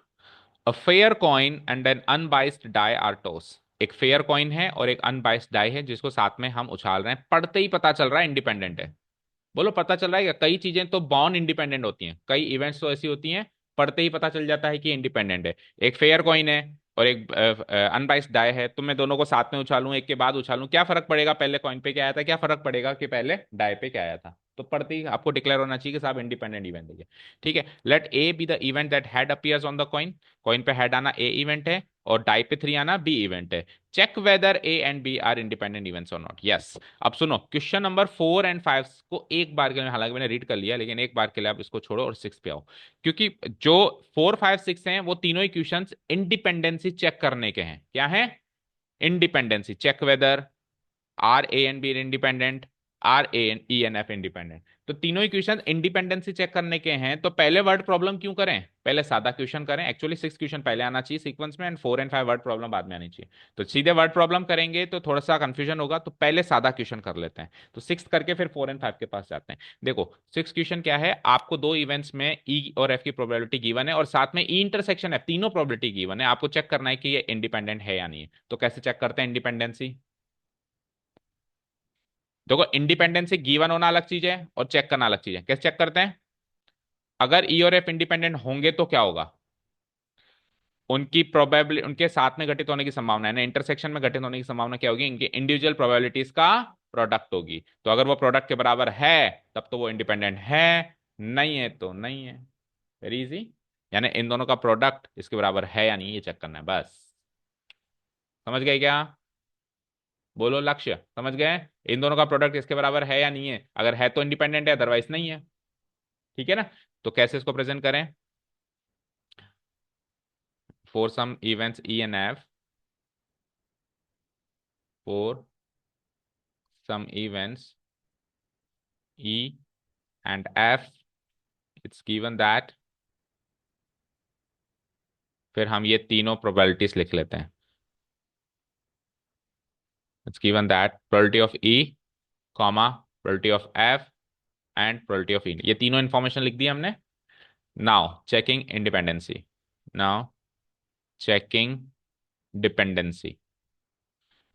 a fair coin and an unbiased die are toss. एक फेयर कॉइन है और एक अनबाइस्ड डाई है जिसको साथ में हम उछाल रहे हैं, पढ़ते ही पता चल रहा है इंडिपेंडेंट है। बोलो पता चल रहा है क्या, कई चीजें तो बॉर्न इंडिपेंडेंट होती हैं, कई इवेंट्स तो ऐसी होती हैं पढ़ते ही पता चल जाता है कि इंडिपेंडेंट है। एक फेयर कॉइन है और एक अनबाइस्ड डाई है, तो मैं दोनों को साथ में उछालूं, एक के बाद उछालूं, क्या फर्क पड़ेगा, पहले कॉइन पे क्या आया था, क्या फर्क पड़ेगा कि पहले डाई पे क्या आया था। तो पढ़ते ही आपको डिक्लेयर होना चाहिए कि साहब इंडिपेंडेंट इवेंट है ये, ठीक है। Let A be the event that head appears on the coin, coin पे हेड आना ए इवेंट है और डाई पे 3 आना बी इवेंट है। Check whether A and B are independent events और नॉट, यस। अब सुनो, क्वेश्चन नंबर 4 और 5 को एक बार के लिए, हालांकि मैंने रीड कर लिया लेकिन एक बार के लिए आप इसको छोड़ो और 6 पे आओ, क्योंकि जो 4 5 6 हैं वो तीनों ही क्वेश्चंस इंडिपेंडेंसी चेक करने के हैं। क्या है, independency check whether are A and B independent, are A and E and F independent. तो तीनों इक्वेशन इंडिपेंडेंसी चेक करने के हैं, तो पहले वर्ड प्रॉब्लम क्यों करें, पहले सादा क्वेश्चन करें। एक्चुअली 6 क्वेश्चन पहले आना चाहिए सीक्वेंस में, एंड 4 एंड 5 वर्ड प्रॉब्लम बाद में आनी चाहिए। तो सीधे वर्ड प्रॉब्लम करेंगे तो थोड़ा सा कंफ्यूजन होगा, तो पहले सादा क्वेश्चन कर लेते हैं। तो 6 करके फिर 4 एंड 5 के पास जाते हैं। देखो 6 क्वेश्चन क्या है, आपको दो इवेंट्स में ई और एफ की प्रोबेबिलिटी गिवन है, और साथ में ई इंटरसेक्शन एफ, तीनों प्रोबेबिलिटी गिवन है। आपको चेक करना है कि ये इंडिपेंडेंट है या नहीं है। तो कैसे चेक करते हैं इंडिपेंडेंसी? देखो इंडिपेंडेंसी गिवन होना अलग चीज है और चेक करना अलग चीज है। कैसे चेक करते हैं? अगर ई और एफ इंडिपेंडेंट होंगे तो क्या होगा, उनकी प्रोबेबिलिटी, उनके साथ में घटित होने की संभावना है ना, इंटरसेक्शन में घटित होने की संभावना क्या होगी, इनके इंडिविजुअल प्रोबेबिलिटीज का प्रोडक्ट होगी। तो अगर वो प्रोडक्ट के बराबर है तब तो वो इंडिपेंडेंट है, नहीं है तो नहीं है। Very easy. यानी इन दोनों का प्रोडक्ट इसके बराबर है या नहीं, ये चेक करना है बस। समझ गए क्या? बोलो लक्ष्य, समझ गए? इन दोनों का प्रोडक्ट इसके बराबर है या नहीं है, अगर है तो इंडिपेंडेंट है, अदरवाइज नहीं है। ठीक है ना? तो कैसे इसको प्रेजेंट करें? For some events E and F, for some events E and F, it's given that, फिर हम ये तीनों प्रोबेबिलिटीज लिख लेते हैं। It's given that probability of E, comma probability of F and probability of E, ये तीनों इंफॉर्मेशन लिख दी हमने। Now checking independency, now checking dependency.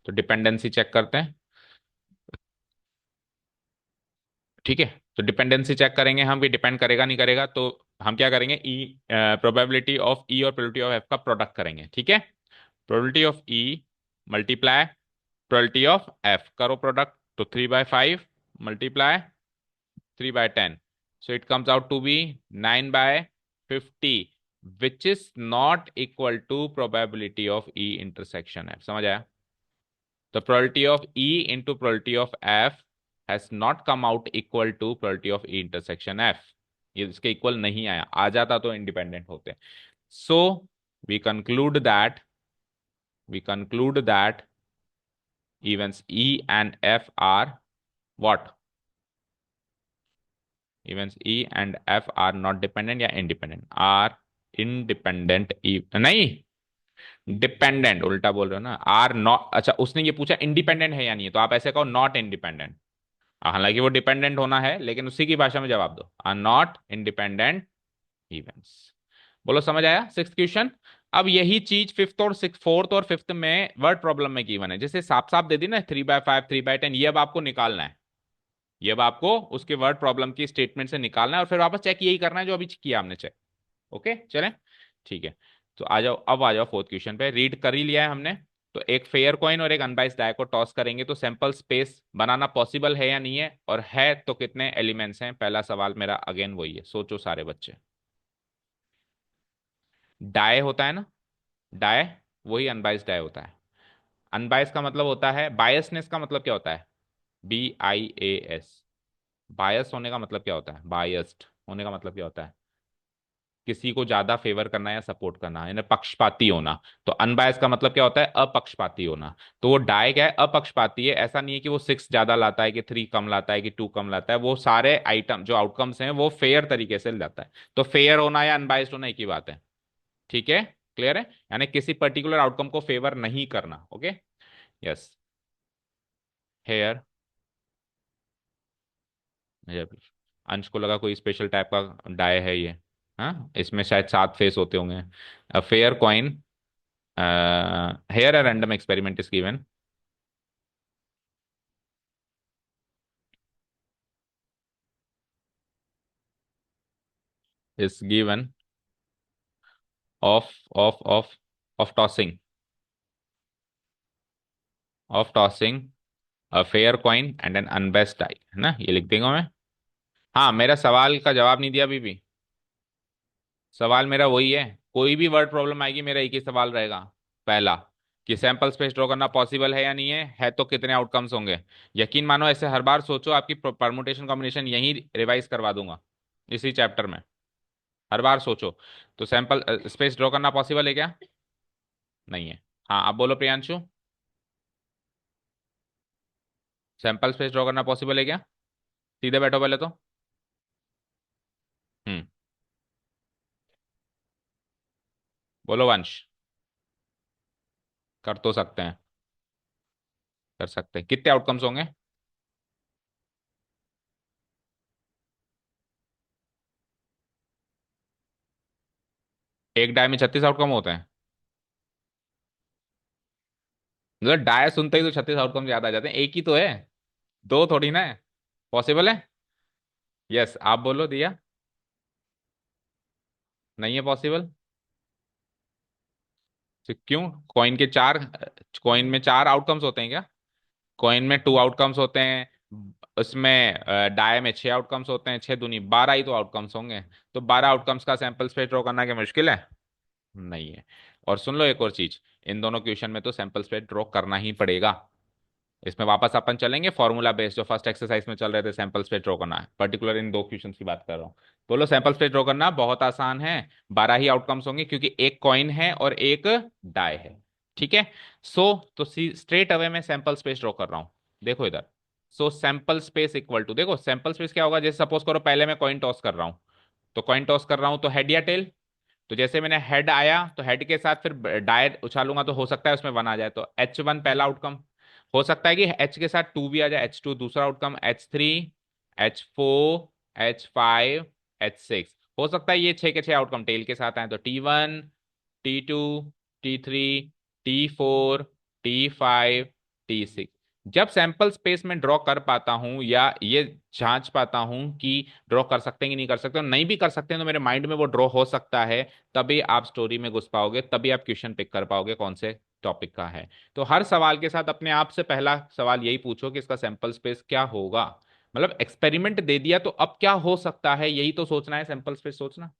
तो डिपेंडेंसी चेक करते हैं। ठीक है, तो डिपेंडेंसी चेक करेंगे हम, भी डिपेंड करेगा नहीं करेगा, तो हम क्या करेंगे, ई प्रोबेबिलिटी ऑफ ई और प्रोबेबिलिटी ऑफ एफ का प्रोडक्ट करेंगे। ठीक है, probability of E multiply probability of F, करो प्रोडक्ट, तो 3/5 multiply 3/10, so it comes out to be 9/50, which is not equal to probability of E intersection F। समझ आया? तो probability of E into probability of F has not come out equal to probability of E intersection F। ये इसके equal नहीं आया, आ जाता तो independent होते। so we conclude that we conclude that events E and F are what? Events E and F are not dependent या independent, are independent नहीं, dependent उल्टा बोल रहे हो ना, आर नॉट। अच्छा उसने ये पूछा इंडिपेंडेंट है या नहीं है, तो आप ऐसे कहो नॉट इंडिपेंडेंट। हालांकि वो डिपेंडेंट होना है, लेकिन उसी की भाषा में जवाब दो, आर नॉट इंडिपेंडेंट इवेंट्स। बोलो समझ आया 6th क्वेश्चन? अब यही चीज फिफ्थ और सिक्स, फोर्थ और फिफ्थ में वर्ड प्रॉब्लम में गिवन है, जैसे साफ साफ दे दी ना 3/5 3/10, ये अब आपको निकालना है। ये अब आपको उसके वर्ड प्रॉब्लम की स्टेटमेंट से निकालना है, और फिर वापस चेक यही करना है जो अभी किया हमने चेक। ओके चलें, ठीक है। तो आ जाओ, अब आ जाओ फोर्थ क्वेश्चन पे। रीड कर ही लिया है हमने। तो एक फेयर कॉइन और एक अनबाइस्ड डाई को टॉस करेंगे तो सैंपल स्पेस बनाना पॉसिबल है या नहीं है, और है तो कितने एलिमेंट्स हैं, पहला सवाल मेरा अगेन वही है, सोचो सारे बच्चे। डाई होता है ना, डाई, वही अनबाइस्ड डाई होता है। अनबाइस का मतलब होता है, बायसनेस का मतलब क्या होता है, BIAS। बायस होने का मतलब क्या होता है, बायस्ड होने का मतलब क्या होता है, किसी को ज्यादा फेवर करना या सपोर्ट करना, यानी पक्षपाती होना। तो अनबायस का मतलब क्या होता है, अपक्षपाती होना। तो वो डाय क्या है, अपक्षपाती है। ऐसा नहीं है कि वो 6 ज्यादा लाता है, कि 3 कम लाता है, कि 2 कम लाता है, वो सारे आइटम जो आउटकम्स हैं वो फेयर तरीके से लाता है। तो फेयर होना या अनबायस्ड होना एक ही बात है। ठीक है, क्लियर है? यानी किसी पर्टिकुलर आउटकम को फेवर नहीं करना। Okay, yes. हेयर, अंश को लगा कोई स्पेशल टाइप का डाय है ये। हाँ, इसमें शायद 7 फेस होते होंगे। Fair coin, here a random experiment is given, is given of of of tossing, of tossing a fair coin and an unbest die, है ना, ये लिख देंगे मैं। हाँ, मेरा सवाल का जवाब नहीं दिया अभी भी। सवाल मेरा वही है, कोई भी वर्ड प्रॉब्लम आएगी मेरा एक ही सवाल रहेगा। पहला, कि सैंपल स्पेस ड्रॉ करना पॉसिबल है या नहीं है तो कितने आउटकम्स होंगे। यकीन मानो ऐसे हर बार सोचो, आपकी परमुटेशन कॉम्बिनेशन यही रिवाइज करवा दूंगा इसी चैप्टर में। हर बार सोचो। तो सैंपल स्पेस ड्रॉ करना पॉसिबल है क्या? नहीं है। हाँ, अब बोलो प्रियांशु, सैंपल स्पेस ड्रॉ करना पॉसिबल है क्या? सीधे बैठो पहले तो। बोलो वंश। कर तो सकते हैं। कर सकते हैं, कितने आउटकम्स होंगे? एक डाय में 36 आउटकम होते हैं? मतलब डाय सुनते ही तो 36 आउटकम याद आ जाते हैं, एक ही तो है। दो थोड़ी ना है। पॉसिबल है? यस, आप बोलो दिया। नहीं है पॉसिबल? तो क्यों? कॉइन के चार, कॉइन में चार आउटकम्स होते हैं क्या? कॉइन में टू आउटकम्स होते हैं। उसमें डाय में छह आउटकम्स होते हैं, छह दूनी 12 ही तो आउटकम्स होंगे। तो 12 आउटकम्स का सैंपल स्पेस ड्रॉ करना क्या मुश्किल है? नहीं है। और सुन लो एक और चीज, इन दोनों क्वेश्चन में तो सैंपल स्पेस ड्रॉ करना ही पड़ेगा। इसमें वापस अपन चलेंगे फॉर्मूला बेस्ड, जो फर्स्ट एक्सरसाइज में चल रहे थे, सैंपल स्पेस ड्रॉ करना है, पर्टिकुलर इन दो क्वेश्चन की बात कर रहा हूँ। बोलो, सैंपल स्पेस ड्रॉ करना बहुत आसान है। 12 ही आउटकम्स होंगे क्योंकि एक कॉइन है और एक डाय है। ठीक है। सो तो स्ट्रेट अवे मैं सैंपल स्पेस ड्रॉ कर रहा हूँ। देखो इधर। सो सैंपल स्पेस इक्वल टू, देखो सैंपल स्पेस क्या होगा, जैसे सपोज करो पहले मैं कॉइन टॉस कर रहा हूँ। तो कॉइन टॉस कर रहा हूँ तो हेड या टेल। तो जैसे मैंने हेड आया तो हेड के साथ फिर डायर उछालूंगा तो हो सकता है उसमें वन आ जाए, तो H1 पहला आउटकम। हो सकता है कि एच के साथ टू भी आ जाए, H2 दूसरा outcome, H3, H4, H5, H6। हो सकता है ये छह के छह आउटकम टेल के साथ आए, तो T1, T2, T3, T4, T5, T6। जब सैंपल स्पेस में ड्रॉ कर पाता हूं या ये जांच पाता हूं कि ड्रॉ कर सकते हैं कि नहीं कर सकते, और नहीं भी कर सकते हैं तो मेरे माइंड में वो ड्रॉ हो सकता है, तभी आप स्टोरी में घुस पाओगे, तभी आप क्वेश्चन पिक कर पाओगे कौन से टॉपिक का है। तो हर सवाल के साथ अपने आप से पहला सवाल यही पूछो कि इसका सैंपल स्पेस क्या होगा। मतलब एक्सपेरिमेंट दे दिया तो अब क्या हो सकता है, यही तो सोचना है, सैंपल स्पेस सोचना,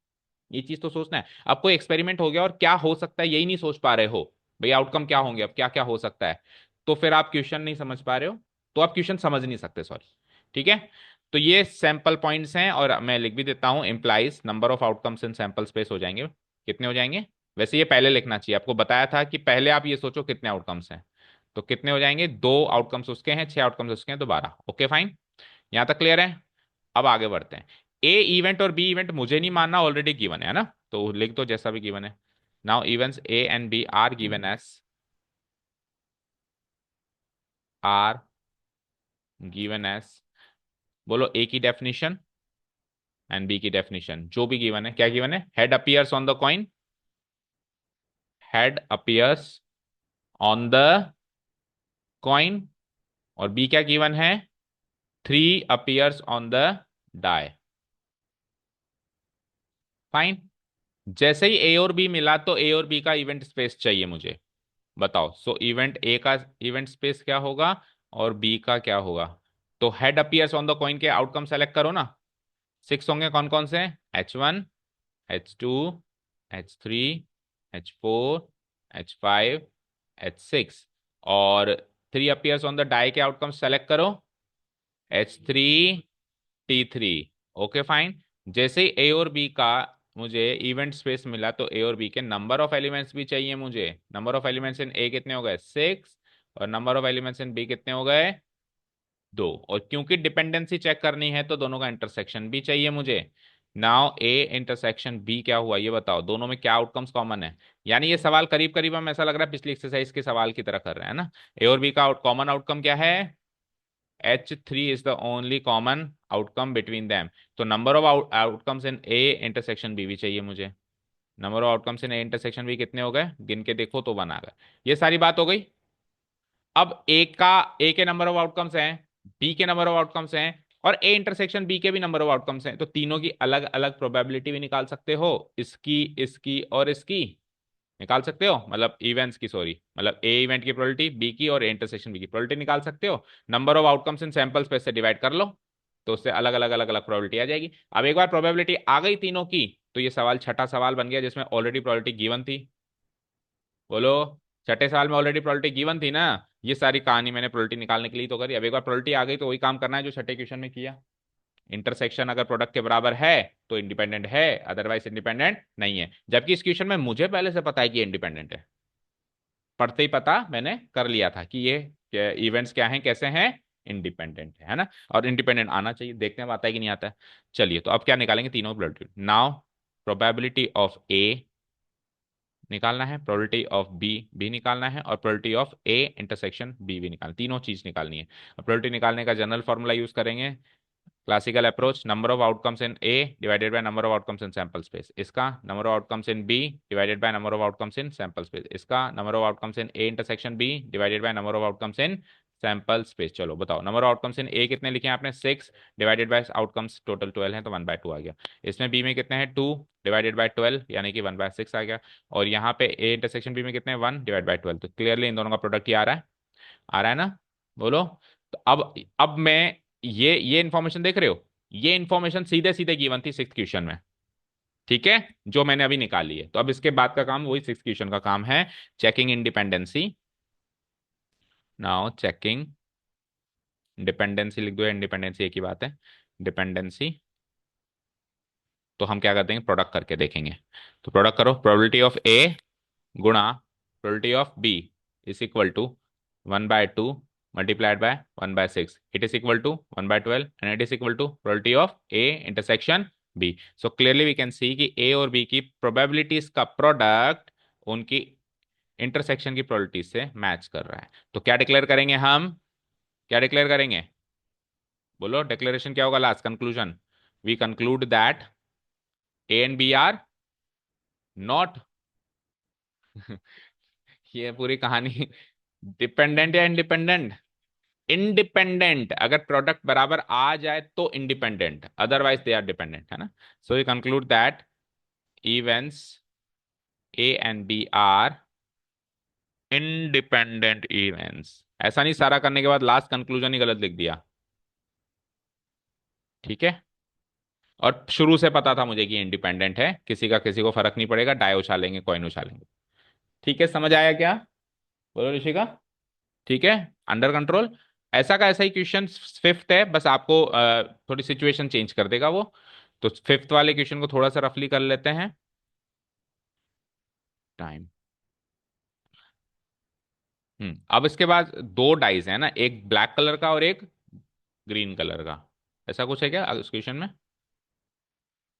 ये चीज तो सोचना है। अब कोई एक्सपेरिमेंट हो गया और क्या हो सकता है यही नहीं सोच पा रहे हो, भाई आउटकम क्या होंगे, अब क्या क्या हो सकता है, तो फिर आप क्वेश्चन नहीं समझ पा रहे हो, तो आप क्वेश्चन समझ नहीं सकते, सॉरी। ठीक है। तो ये सैंपल पॉइंट्स हैं, और मैं लिख भी देता हूं, implies number of outcomes in sample space हो जाएंगे, कितने हो जाएंगे? वैसे ये पहले लिखना चाहिए, आपको बताया था कि पहले आप ये सोचो कितने आउटकम्स हैं। तो कितने हो जाएंगे, दो आउटकम्स उसके हैं, छह आउटकम्स उसके हैं, तो 12। Okay fine. यहां तक क्लियर है? अब आगे बढ़ते हैं। ए इवेंट और बी इवेंट मुझे नहीं मानना, ऑलरेडी गिवन है ना, तो लिख दो जैसा भी गिवन है। Now events A and B are given as, are given as, बोलो ए की डेफिनेशन एंड बी की डेफिनेशन, जो भी गिवन है, क्या गिवन है? Head appears on the coin, head appears on the coin. और बी क्या गिवन है? Three appears on the die. Fine. जैसे ही ए और बी मिला तो ए और बी का इवेंट स्पेस चाहिए मुझे। बताओ, सो इवेंट ए का इवेंट स्पेस क्या होगा और बी का क्या होगा? तो head appears on the coin के आउटकम सेलेक्ट करो ना। सिक्स होंगे, कौन कौन से? H1, H2, H3, H4, H5, H6। और three appears on the die के आउटकम सेलेक्ट करो, H3, T3। Okay fine. जैसे ही ए और बी का मुझे इवेंट स्पेस मिला तो ए और बी के नंबर ऑफ एलिमेंट्स भी चाहिए मुझे। Number of elements in A कितने हो गए? 6। और number of elements in B कितने हो गए? दो। और क्योंकि डिपेंडेंसी चेक करनी है तो दोनों का इंटरसेक्शन भी चाहिए मुझे। नाउ ए इंटरसेक्शन बी क्या हुआ, ये बताओ, दोनों में क्या आउटकम्स कॉमन है? यानी ये सवाल करीब करीब हम ऐसा लग रहा है पिछली एक्सरसाइज के सवाल की तरह कर रहे हैं ना। ए और बी का कॉमन आउटकम क्या है? H3 is the only common outcome between them। तो number of outcomes in A intersection B भी चाहिए मुझे। Number of outcomes in A intersection B कितने हो गए, गिन के देखो तो बन आ गए। ये सारी बात हो गई। अब ए के नंबर ऑफ आउटकम्स हैं, बी के नंबर ऑफ आउटकम्स हैं, और ए इंटरसेक्शन बी के भी नंबर ऑफ आउटकम्स हैं, तो तीनों की अलग अलग प्रोबेबिलिटी भी निकाल सकते हो, इसकी, इसकी और इसकी। निकाल सकते हो, मतलब इवेंट्स की, सॉरी, मतलब ए इवेंट की प्रोबेबिलिटी, बी की, और ए इंटरसेक्शन बी की प्रोबेबिलिटी निकाल सकते हो। Number of outcomes in sample space से डिवाइड कर लो, तो उससे अलग अलग अलग अलग प्रोबेबिलिटी आ जाएगी। अब एक बार प्रोबेबिलिटी आ गई तीनों की, तो ये सवाल छठा सवाल बन गया जिसमें ऑलरेडी प्रोबेबिलिटी गिवन थी। बोलो। छठे सवाल में ऑलरेडी प्रोबेबिलिटी गिवन थी ना। ये सारी कहानी मैंने प्रोबेबिलिटी निकालने के लिए तो करी, अब एक बार प्रोबेबिलिटी आ गई तो वही काम करना है जो छठे क्वेश्चन में किया। इंटरसेक्शन अगर प्रोडक्ट के बराबर है तो इंडिपेंडेंट है, अदरवाइज इंडिपेंडेंट नहीं है, जबकि इस क्वेश्चन में मुझे पहले से पता है कि इंडिपेंडेंट है। पढ़ते ही पता मैंने कर लिया था कि ये इवेंट्स क्या हैं, कैसे हैं, इंडिपेंडेंट है ना। और इंडिपेंडेंट आना चाहिए, देखने में आता है कि नहीं आता है। चलिए, तो अब क्या निकालेंगे, तीनों प्रोबेबिलिटी। नाउ प्रोबेबिलिटी ऑफ ए निकालना है, प्रोबेबिलिटी ऑफ बी भी निकालना है, और probability of A intersection B भी निकालना, तीनों चीज निकालनी है। प्रोबेबिलिटी निकालने का जनरल फॉर्मूला यूज करेंगे, classical approach, number of outcomes in A divided by number of outcomes in sample space, इसका number of outcomes in B divided by number of outcomes in sample space, इसका number of outcomes in A intersection B divided by number of outcomes in sample space. चलो बताओ, number of outcomes in A कितने लिखे हैं आपने, 6 divided by outcomes total 12 है तो 1/2 आ गया। इसमें बी में कितने हैं, 2 डिवाइडेड बाय 12 यानी कि 1/6 आ गया। और यहाँ पे ए इंटरसेक्शन बी में कितने हैं, 1 डिवाइड बाय 12, तो क्लियरली इन दोनों का प्रोडक्ट ही आ रहा है, आ रहा है ना, बोलो। तो अब मैं ये इंफॉर्मेशन देख रहे हो, ये इंफॉर्मेशन सीधे सीधे गिवन थी सिक्स क्वेश्चन में, ठीक है, जो मैंने अभी निकाली है। तो अब इसके बाद का काम वही सिक्स क्वेश्चन का काम है, checking independency. Now checking dependency लिख दो या इंडिपेंडेंसी एक ही बात है, डिपेंडेंसी। तो हम क्या करते हैं, प्रोडक्ट करके देखेंगे। तो प्रोडक्ट करो, प्रोबेबिलिटी ऑफ ए गुणा probability of B is equal to 1/2 multiplied by 1/6, it is equal to 1/12 and it is equal to probability of A intersection B. So clearly we can see कि A और B की probabilities का product उनकी intersection की probability से match कर रहा है। तो क्या डिक्लेयर करेंगे हम, क्या डिक्लेयर करेंगे, बोलो डिक्लेरेशन क्या होगा, last conclusion, we conclude that A and B are not ये पूरी कहानी डिपेंडेंट या इंडिपेंडेंट, इंडिपेंडेंट, अगर प्रोडक्ट बराबर आ जाए तो independent, otherwise they are dependent, है ना। So we conclude that events A and B are independent events. ऐसा नहीं सारा करने के बाद लास्ट कंक्लूजन ही गलत लिख दिया, ठीक है। और शुरू से पता था मुझे कि इंडिपेंडेंट है, किसी का किसी को फर्क नहीं पड़ेगा, डाय उछालेंगे, कॉइन उछालेंगे, ठीक है, समझ आया क्या, बोलो ऋषिका, ठीक है, अंडर कंट्रोल। ऐसा का ऐसा ही क्वेश्चन फिफ्थ है, बस आपको थोड़ी सिचुएशन चेंज कर देगा वो। तो फिफ्थ वाले क्वेश्चन को थोड़ा सा रफली कर लेते हैं, टाइम। अब इसके बाद दो डाइस है ना, एक ब्लैक कलर का और एक ग्रीन कलर का, ऐसा कुछ है क्या उस क्वेश्चन में,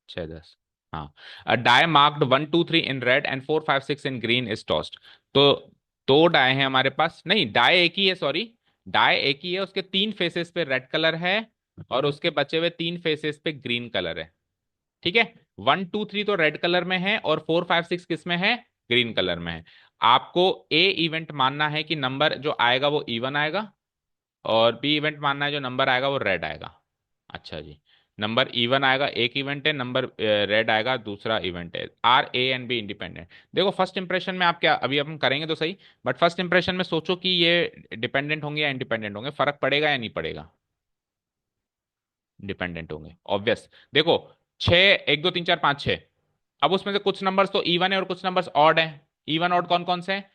6 10। हाँ, a die marked 1 2 3 in red and 4 5 6 in green is tossed. तो दो डाई हैं हमारे पास, नहीं डाई एक ही है, सॉरी, डाई एक ही है, उसके तीन फेसेस पे रेड कलर है और उसके बचे हुए तीन फेसेस पे ग्रीन कलर है, ठीक है। 1 2 3 तो रेड कलर में है और 4 5 6 किस में है, ग्रीन कलर में है। आपको ए इवेंट मानना है कि नंबर जो आएगा वो इवन आएगा, और बी इवेंट मानना है जो नंबर आएगा वो रेड आएगा। अच्छा जी, नंबर इवन आएगा एक इवेंट है, नंबर रेड आएगा दूसरा इवेंट है, are A and B independent. देखो फर्स्ट इंप्रेशन में आप क्या, अभी हम करेंगे तो सही, बट फर्स्ट इंप्रेशन में सोचो कि ये डिपेंडेंट होंगे या इंडिपेंडेंट होंगे, फर्क पड़ेगा या नहीं पड़ेगा, डिपेंडेंट होंगे ऑब्वियस। देखो 6 1 2 3 4 5 6, अब उसमें से कुछ नंबर्स तो इवन है और कुछ नंबर्स ऑड है। इवन ऑड कौन कौन से हैं,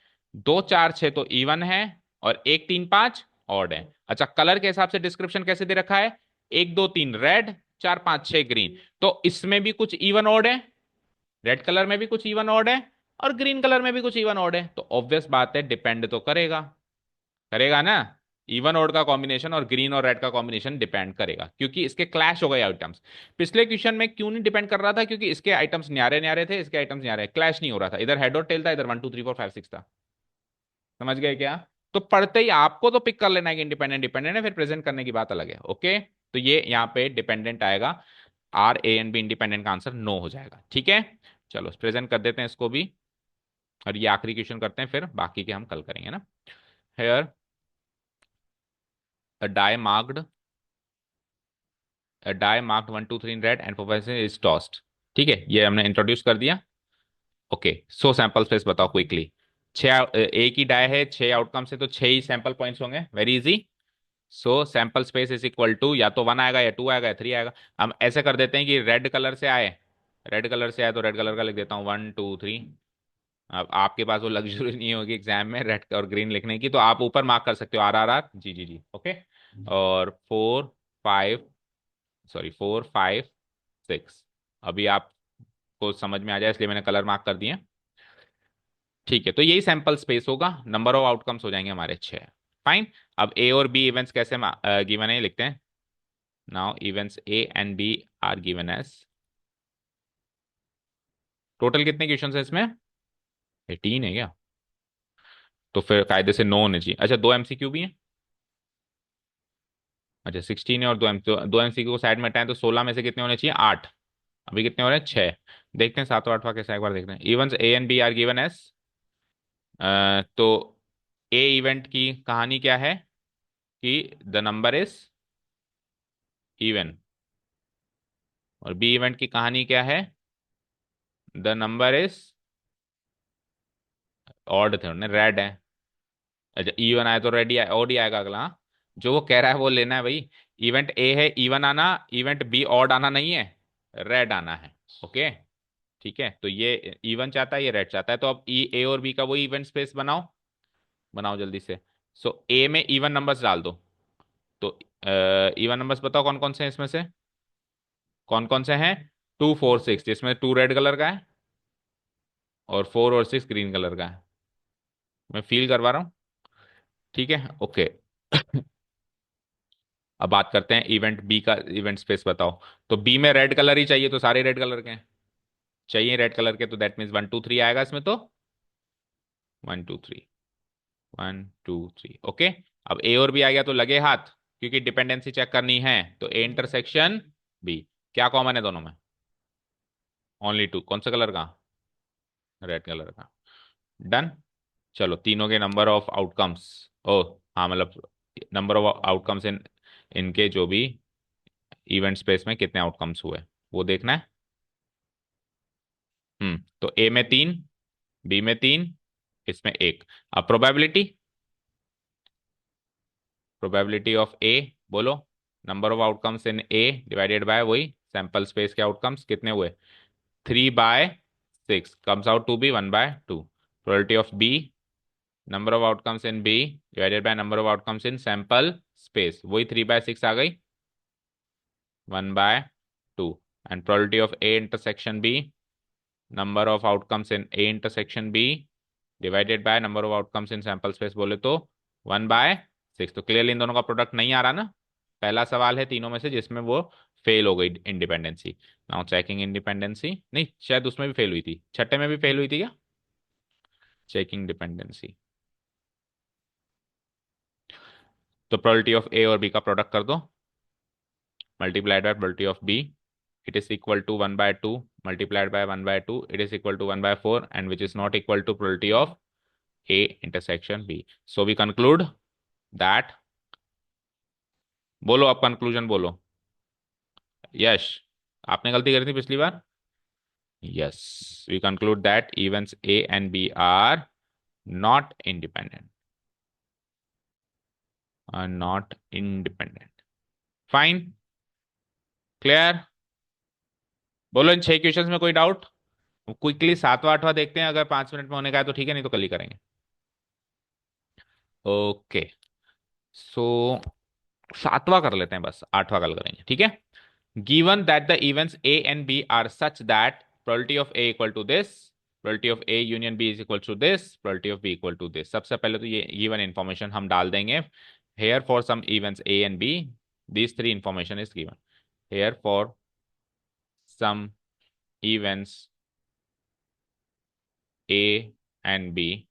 2 4 6 तो इवन है और 1 3 5 ऑड है। अच्छा, कलर के हिसाब से डिस्क्रिप्शन कैसे दे रखा है, 1 2 3 रेड, 4 5 6 ग्रीन, तो इसमें भी कुछ इवन ऑड है, रेड कलर में भी कुछ इवन ऑड है और ग्रीन कलर में भी कुछ इवन ऑड है, तो ऑब्वियस बात है डिपेंड तो करेगा, करेगा ना। इवन ऑड का कॉम्बिनेशन और ग्रीन और रेड का कॉम्बिनेशन डिपेंड करेगा, क्योंकि इसके क्लैश हो गए आइटम्स। पिछले क्वेश्चन में क्यों नहीं डिपेंड कर रहा था, क्योंकि इसके आइटम्स न्यारे न्यारे थे, इसके आइटम्स न्यारे, क्लैश नहीं हो रहा था, इधर हेड और टेल था, इधर 1 2 3 4 5 6 था, समझ गए क्या। तो पढ़ते ही आपको तो पिक कर लेना है कि इंडिपेंडेंट डिपेंडेंट है, फिर प्रेजेंट करने की बात अलग है, ओके। तो ये यहाँ पे डिपेंडेंट आएगा, are A and B independent का आंसर नो हो जाएगा, ठीक है। चलो प्रेजेंट कर देते हैं इसको भी, और ये आखिरी क्वेश्चन करते हैं, फिर बाकी के हम कल करेंगे ना। Here a die marked, die marked 1 2 3 red and professor is tossed, ठीक है, ये हमने इंट्रोड्यूस कर दिया। ओके, सो सैंपल स्पेस बताओ क्विकली, छह एक ही डाई है, छह आउटकम से तो छह ही सैंपल पॉइंट्स होंगे, very easy. So sample space is equal to या तो 1 आएगा या 2 आएगा या 3 आएगा। हम ऐसे कर देते हैं कि रेड कलर से आए, रेड कलर से आए तो रेड कलर का लिख देता हूँ 1 2 3। अब आपके पास वो लग्जरी नहीं होगी एग्जाम में रेड और ग्रीन लिखने की, तो आप ऊपर मार्क कर सकते हो RRR जी जी जी, ओके। और 4 5, सॉरी 4 5 6, अभी आपको समझ में आ जाए इसलिए मैंने कलर मार्क कर दिए, ठीक है। तो यही सैंपल स्पेस होगा, नंबर ऑफ आउटकम्स हो जाएंगे हमारे 6, फाइन। अब ए और बी इवेंट्स कैसे गिवन है लिखते हैं। Now events A and B are given as, total कितने क्वेश्चन है इसमें, 18 है क्या? तो फिर कायदे से 9 होने चाहिए। अच्छा, दो एमसीक्यू भी हैं। अच्छा, 16 है और दो एमसीक्यू को साइड में हटाएं तो 16 में से कितने होने चाहिए? 8। अभी कितने हो रहे हैं? 6। देखते हैं सातवां आठवां कैसा है, एक बार देखते हैं। Events A and B are given as. तो ए इवेंट की कहानी क्या है कि द नंबर इज इवन, और बी इवेंट की कहानी क्या है? द नंबर इज ऑड थे, उन्हें रेड है। अच्छा, इवन आया तो रेड ही ऑड ही आएगा अगला, हाँ? जो वो कह रहा है वो लेना है भाई। इवेंट ए है इवन आना, इवेंट बी ऑड आना नहीं है, रेड आना है। ओके, ठीक है। तो ये इवन चाहता है, ये रेड चाहता है, तो अब ई ए और बी का वही इवेंट स्पेस बनाओ। बनाओ जल्दी से। सो ए में इवन नंबर्स डाल दो। तो इवन नंबर्स बताओ कौन कौन से हैं इसमें से? कौन कौन से हैं? 2 4 6, जिसमें 2 रेड कलर का है और 4 और 6 ग्रीन कलर का है। मैं फील करवा रहा हूँ, ठीक है, ओके। अब बात करते हैं इवेंट बी का इवेंट स्पेस बताओ। तो बी में रेड कलर ही चाहिए, तो सारे रेड कलर के हैं। चाहिए रेड कलर के, तो दैट मीन्स 1 2 3 आएगा इसमें तो। 1 2 3, 1 2 3, ओके। अब ए और बी आ गया तो लगे हाथ, क्योंकि डिपेंडेंसी चेक करनी है। तो ए इंटरसेक्शन बी, क्या कॉमन है दोनों में? ओनली 2। कौन सा कलर का? रेड कलर का। डन। चलो, तीनों के नंबर ऑफ आउटकम्स, ओ हाँ मतलब नंबर ऑफ आउटकम्स इन इनके जो भी इवेंट स्पेस में कितने आउटकम्स हुए वो देखना है। तो ए में 3, बी में 3, इसमें 1। अब प्रोबेबिलिटी, प्रोबेबिलिटी ऑफ ए बोलो। Number of outcomes in A divided by वही सैंपल स्पेस के आउटकम्स कितने हुए? 3/6 comes out to be 1/2। Probability of B, number of outcomes in B divided by number of outcomes in sample space, वही 3/6 आ गई, 1/2। And probability of A intersection B, number of outcomes in A intersection B divided by number of outcomes in sample space बोले तो 1/6। तो clearly in दोनों का product नहीं आ रहा ना। पहला सवाल है तीनों में से जिसमें वो फेल हो गई इंडिपेंडेंसी। नाउ चेकिंग इंडिपेंडेंसी, नहीं शायद उसमें भी फेल हुई थी, छठे में भी फेल हुई थी क्या? Checking dependency. तो प्रोबेबिलिटी ऑफ ए और बी का प्रोडक्ट कर दो, multiplied by probability of B, it is equal to 1/2 multiplied by 1/2, it is equal to 1/4, and which is not equal to probability of A intersection B. So we conclude that, बोलो अब conclusion बोलो। यश, आपने गलती करी थी पिछली बार। Yes, we conclude that events A and B are not independent, are not independent. Fine, clear. बोलो इन 6 क्वेश्चंस में कोई डाउट? क्विकली सातवां आठवां देखते हैं, अगर 5 मिनट में होने का है तो ठीक है, नहीं तो कल ही करेंगे। ओके, सो सातवां कर लेते हैं, बस आठवां कल करेंगे, ठीक है। Given that the events A and B are such that probability of A equal to this, probability of A union B is equal to this, probability of B equal to this. सबसे पहले तो ये given information हम डाल देंगे। Here for some events A and B, these three information is given here for some events a and b,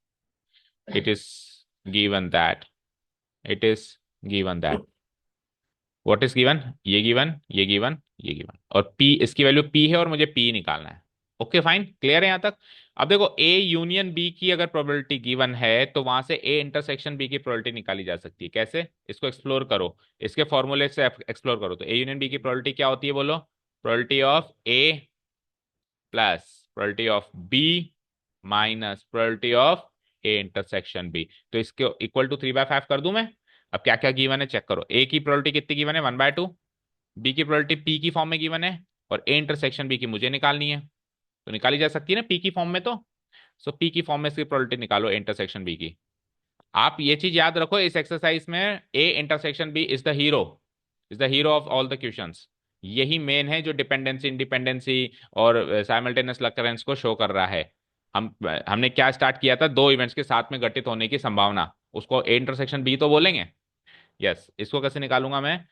it is given that, it is given that, what is given? ये given, ये given, ये given, और p, इसकी value p है और मुझे p निकालना है। ओके फाइन, क्लियर है यहां तक? अब देखो a यूनियन b की अगर प्रोबेबिलिटी गिवन है तो वहां से a इंटरसेक्शन b की प्रोबेबिलिटी निकाली जा सकती है। कैसे? इसको एक्सप्लोर करो, इसके फॉर्मूले से एक्सप्लोर करो। तो a यूनियन b की प्रोबेबिलिटी क्या होती है बोलो? Probability of a plus probability of b minus probability of A intersection B. तो इसके इक्वल टू 3/5 कर दूं मैं। अब क्या क्या गिवन है चेक करो। ए की प्रोबेबिलिटी कितनी गिवन है? 1/2। बी की प्रोबेबिलिटी पी की फॉर्म में गिवन है, और ए इंटरसेक्शन बी की मुझे निकालनी है। तो निकाली जा सकती है ना पी की फॉर्म में तो। सो पी की फॉर्म में इसकी प्रोबेबिलिटी निकालो ए इंटरसेक्शन बी की। आप ये चीज याद रखो इस एक्सरसाइज में, A intersection B is the hero, is the hero of all the questions. यही मेन है जो डिपेंडेंसी इंडिपेंडेंसी और साइमल्टेनियस अकरेंस को शो कर रहा है। हमने क्या स्टार्ट किया था? दो इवेंट्स के साथ में घटित होने की संभावना, उसको ए इंटरसेक्शन बी तो बोलेंगे। यस, इसको कैसे निकालूंगा मैं?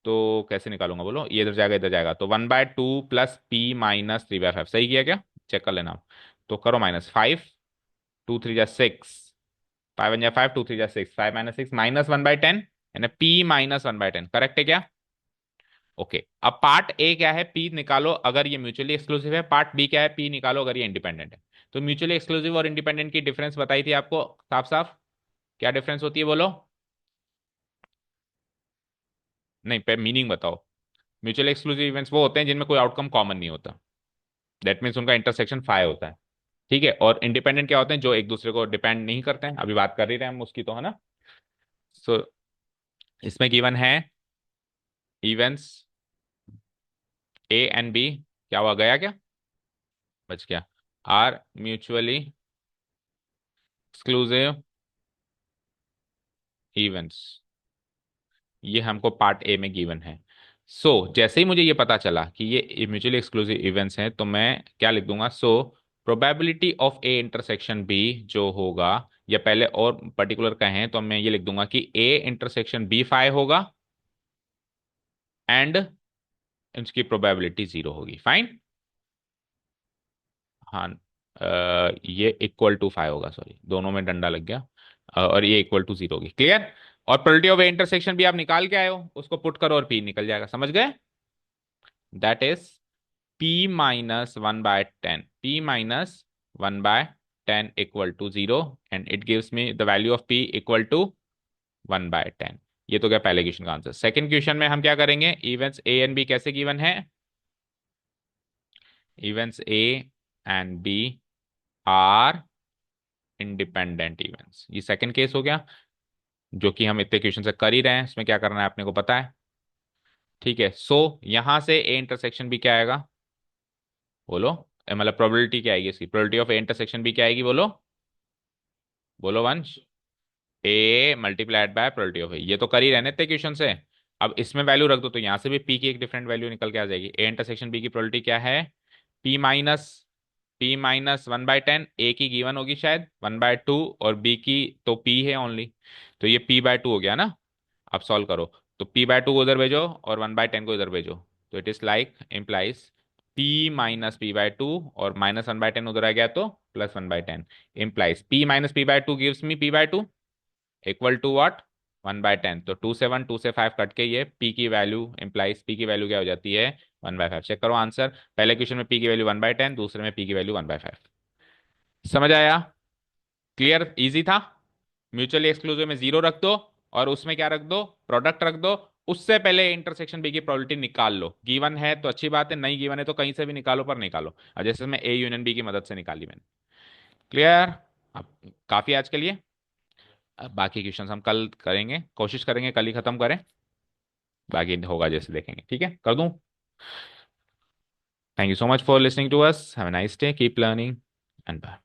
तो कैसे निकालूंगा बोलो? ये इधर जाएगा, इधर जाएगा, तो 1/2 प्लस p माइनस 3/5। सही किया क्या? चेक कर लेना। तो करो -5, टू थ्री जा सिक्स, 5 1 जा 5, 2 3 जा 6, 5 - 6 -1/10, यानी P -1/10, करेक्ट है क्या? ओके, अब पार्ट ए क्या है, P निकालो अगर ये म्यूचुअली एक्सक्लूसिव है, पार्ट बी क्या है, P निकालो अगर ये इंडिपेंडेंट है। तो म्यूचुअली एक्सक्लूसिव और इंडिपेंडेंट की डिफरेंस बताई थी आपको साफ साफ, क्या डिफरेंस होती है बोलो? नहीं, पे मीनिंग बताओ। म्यूचुअल एक्सक्लूसिव इवेंट्स वो होते हैं जिनमें कोई आउटकम कॉमन नहीं होता, दैट मीन्स उनका इंटरसेक्शन फाई होता है। ठीक है, और इंडिपेंडेंट क्या होते हैं, जो एक दूसरे को डिपेंड नहीं करते हैं, अभी बात कर ही रहे हैं हम उसकी तो, है ना? सो इसमें गिवन है इवेंट्स ए एंड बी, क्या हुआ, गया क्या, बच गया, आर म्यूचुअली एक्सक्लूसिव इवेंट्स, ये हमको पार्ट ए में गिवन है। जैसे ही मुझे ये पता चला कि ये म्यूचुअली एक्सक्लूसिव इवेंट्स हैं, तो मैं क्या लिख दूंगा, probability of A intersection B जो होगा, या पहले और पर्टिकुलर कहें तो मैं ये लिख दूंगा कि ए इंटरसेक्शन बी फाइव होगा, एंड इसकी प्रोबेबिलिटी जीरो होगी, फाइन। हाँ, ये इक्वल टू फाइव होगा, सॉरी दोनों में डंडा लग गया, और ये इक्वल टू जीरो होगी, क्लियर। और प्रोबेबिलिटी ऑफ ए इंटरसेक्शन भी आप निकाल के आए हो, उसको पुट करो और पी निकल जाएगा, समझ गए? That is P - 1/10, P - 1/10 equal to zero, and it gives me the value of P equal to 1/10। ये तो क्या पहले क्वेश्चन का आंसर। सेकंड क्वेश्चन में हम क्या करेंगे, इवेंट्स ए एंड बी कैसे गिवन है, events A and B are independent events, ये सेकंड केस हो गया, जो कि हम इतने क्वेश्चन से कर ही रहे हैं, इसमें क्या करना है अपने को पता है। ठीक है, यहां से ए इंटरसेक्शन भी क्या आएगा, बोलो? मतलब प्रोबेबिलिटी क्या आएगी इसकी, प्रोबेबिलिटी ऑफ ए इंटरसेक्शन भी क्या आएगी, बोलो? बोलो वंश, ए मल्टीप्लाइड बाय प्रोबेबिलिटी ऑफ ए, ये तो कर ही रहने थे क्वेश्चन से। अब इसमें वैल्यू रख दो तो यहां से भी पी की एक डिफरेंट वैल्यू निकल के आ जाएगी। ए इंटरसेक्शन बी की प्रोबेबिलिटी क्या है, P - 1/10, ए की गिवन होगी शायद 1/2, और बी की तो P है ओनली, तो ये P/2 हो गया ना। अब सॉल्व करो, तो P/2 को उधर भेजो और 1/10 को इधर भेजो, तो it is like implies P - P/2, और -1/10 उधर आ गया तो +1/10, implies P - P/2 gives me P/2 equal to what, 1/10। तो 2 से 5 कट के ये P की वैल्यू इम्प्लाइज, P की वैल्यू क्या हो जाती है, 1/5। चेक करो आंसर, पहले क्वेश्चन में P की वैल्यू 1/10, दूसरे में P की वैल्यू 1/5। समझ आया? क्लियर, इजी था। म्यूचुअली एक्सक्लूसिव में जीरो रख दो, और उसमें क्या रख दो, प्रोडक्ट रख दो। उससे पहले इंटरसेक्शन बी की प्रोबेबिलिटी निकाल लो, गिवन है तो अच्छी बात है, नहीं गिवन है तो कहीं से भी निकालो, पर निकालो। और जैसे मैं ए यूनियन बी की मदद से निकाली मैंने, क्लियर। अब काफी आज के लिए, अब बाकी क्वेश्चन हम कल करेंगे, कोशिश करेंगे कल ही खत्म करें, बाकी होगा जैसे देखेंगे, ठीक है, कर दूं। Thank you so much for listening to us, have a nice day, keep learning, and bye.